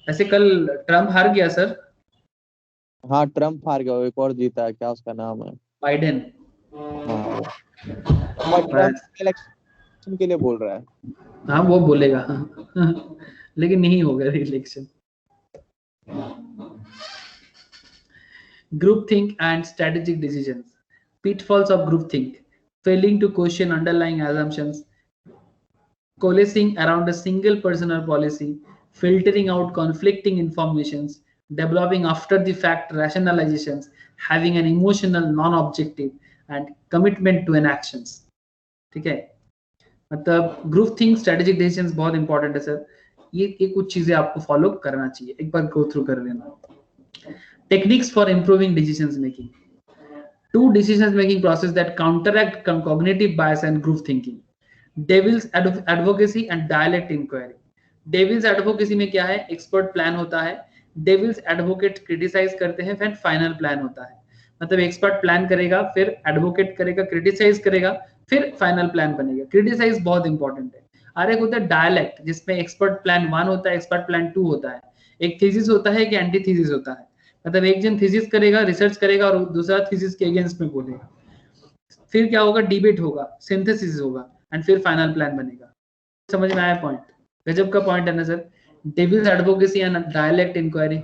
ऐसे कल ट्रम्प हार गया सर, हाँ ट्रम्प हार गया, वो एक और जीता है, क्या उसका नाम है? बाइडेन। हाँ वो, और ट्रम्प इलेक्शन के लिए बोल रहा है। हाँ वो बोलेगा हाँ लेकिन नहीं होगा election. Groupthink and strategic decisions. Pitfalls of groupthink: failing to question underlying assumptions, coalescing around a single person or policy, filtering out conflicting informations, developing after the fact rationalizations, having an emotional non-objective, and commitment to an actions. ठीक है, मतलब group think strategic decisions बहुत important है sir. ये कुछ चीजें आपको follow करना चाहिए, एक बार गो थ्रू कर लेना। Techniques for improving decisions making: two decision making process that counteract cognitive bias and group thinking. Devil's advocacy and dialect inquiry. Devil's advocacy में क्या है, एक्सपर्ट प्लान होता है, डेविल्स एडवोकेट क्रिटिसाइज करते हैं, फिर फाइनल प्लान होता है। मतलब एक्सपर्ट प्लान करेगा, फिर एडवोकेट करेगा, क्रिटिसाइज करेगा, फिर फाइनल प्लान बनेगा। क्रिटिसाइज बहुत इंपॉर्टेंट है। और एक होता है डायलेक्ट, जिसमें एक्सपर्ट प्लान 1 होता है, एक्सपर्ट प्लान 2 होता है। एक थीसिस होता है, एक एंटी थीसिस होता है। मतलब एक जन थीसिस करेगा, रिसर्च करेगा, और दूसरा थीसिस के अगेंस्ट में बोलेगा। फिर क्या होगा, डिबेट होगा, सिंथेसिस होगा, एंड फिर फाइनल प्लान बनेगा। समझ में आया पॉइंट? गजब का पॉइंट है ना sir, devil's advocacy and dialect inquiry.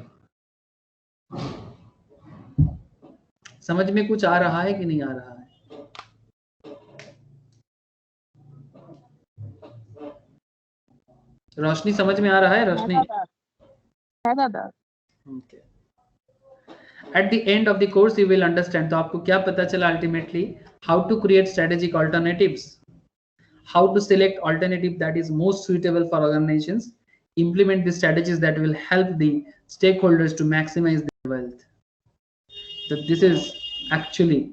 समझ में कुछ आ रहा है कि नहीं आ रहा है? रोशनी समझ में आ रहा है? रोशनी है दादा। okay. At the end of the course you will understand, तो आपको क्या पता चला ultimately? How to create strategic alternatives, how to select alternative that is most suitable for organizations, implement the strategies that will help the stakeholders to maximize their wealth. So this is actually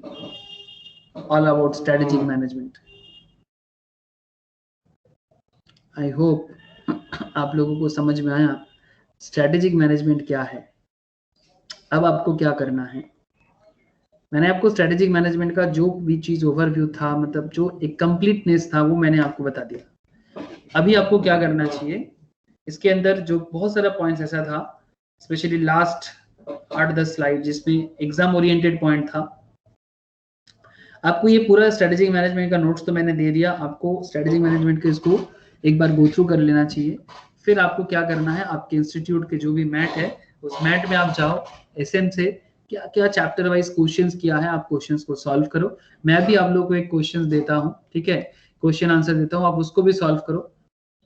all about strategic management. I hope आप लोगों को समझ में आया strategic management क्या है। अब आपको क्या करना है, मैंने आपको स्ट्रेटेजिक मैनेजमेंट का जो भी चीज ओवरव्यू था, मतलब जो एक कंप्लीटनेस था, वो मैंने आपको बता दिया। अभी आपको क्या करना चाहिए, इसके अंदर जो बहुत सारा पॉइंट्स ऐसा था, स्पेशली लास्ट 8-10 स्लाइड जिसमें एग्जाम ओरिएंटेड पॉइंट था। आपको ये पूरा स्ट्रेटेजिक मैनेजमेंट का नोट्स तो मैंने दे दिया, आपको स्ट्रेटेजिक मैनेजमेंट के इसको एक बार गो थ्रू कर लेना चाहिए। फिर आपको क्या करना है, आपके इंस्टीट्यूट के जो भी मैट है, उस मैट में आप जाओ, एसएम से क्या क्या चैप्टर वाइज क्वेश्चंस किया है, आप क्वेश्चंस को सॉल्व करो। मैं भी आप लोगों को एक क्वेश्चंस देता हूँ, ठीक है, क्वेश्चन आंसर देता हूँ, आप उसको भी सॉल्व करो।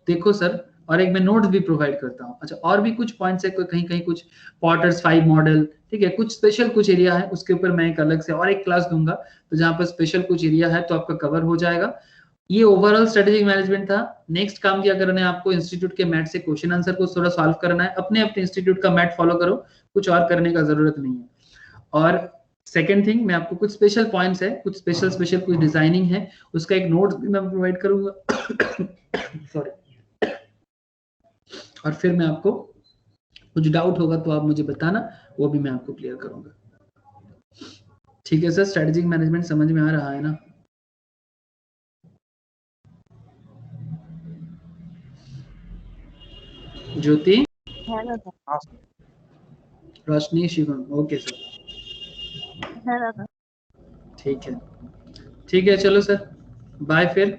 देखो सर, और एक मैं नोट्स भी प्रोवाइड करता हूँ। अच्छा, और भी कुछ पॉइंट्स है, कहीं कहीं कुछ पॉटर्स 5 मॉडल, ठीक है, कुछ स्पेशल कुछ एरिया है, उसके ऊपर मैं एक अलग से और एक क्लास दूंगा, तो जहाँ पर स्पेशल कुछ एरिया है तो आपका कवर हो जाएगा। ये ओवरऑल स्ट्रेटेजिक मैनेजमेंट था। नेक्स्ट काम क्या करना है आपको, इंस्टीट्यूट के मैट से क्वेश्चन आंसर को थोड़ा सॉल्व करना है। अपने अपने इंस्टीट्यूट का मैट फॉलो करो, कुछ और करने का जरूरत नहीं है। और सेकेंड थिंग, मैं आपको कुछ स्पेशल पॉइंट्स है, कुछ स्पेशल कुछ डिजाइनिंग है, उसका एक नोट्स भी मैं प्रोवाइड करूंगा सॉरी। और फिर मैं आपको कुछ डाउट होगा तो आप मुझे बताना, वो भी मैं आपको क्लियर करूंगा। ठीक है सर, स्ट्रेटेजिक मैनेजमेंट समझ में आ रहा है ना? ज्योति, है दादा। रोशनी, शिवम, ओके सर, है दादा। ठीक है, ठीक है, चलो सर, बाय फिर।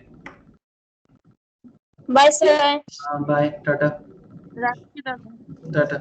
Bye sir. Bye, tata Rakhi दादा। टाटा।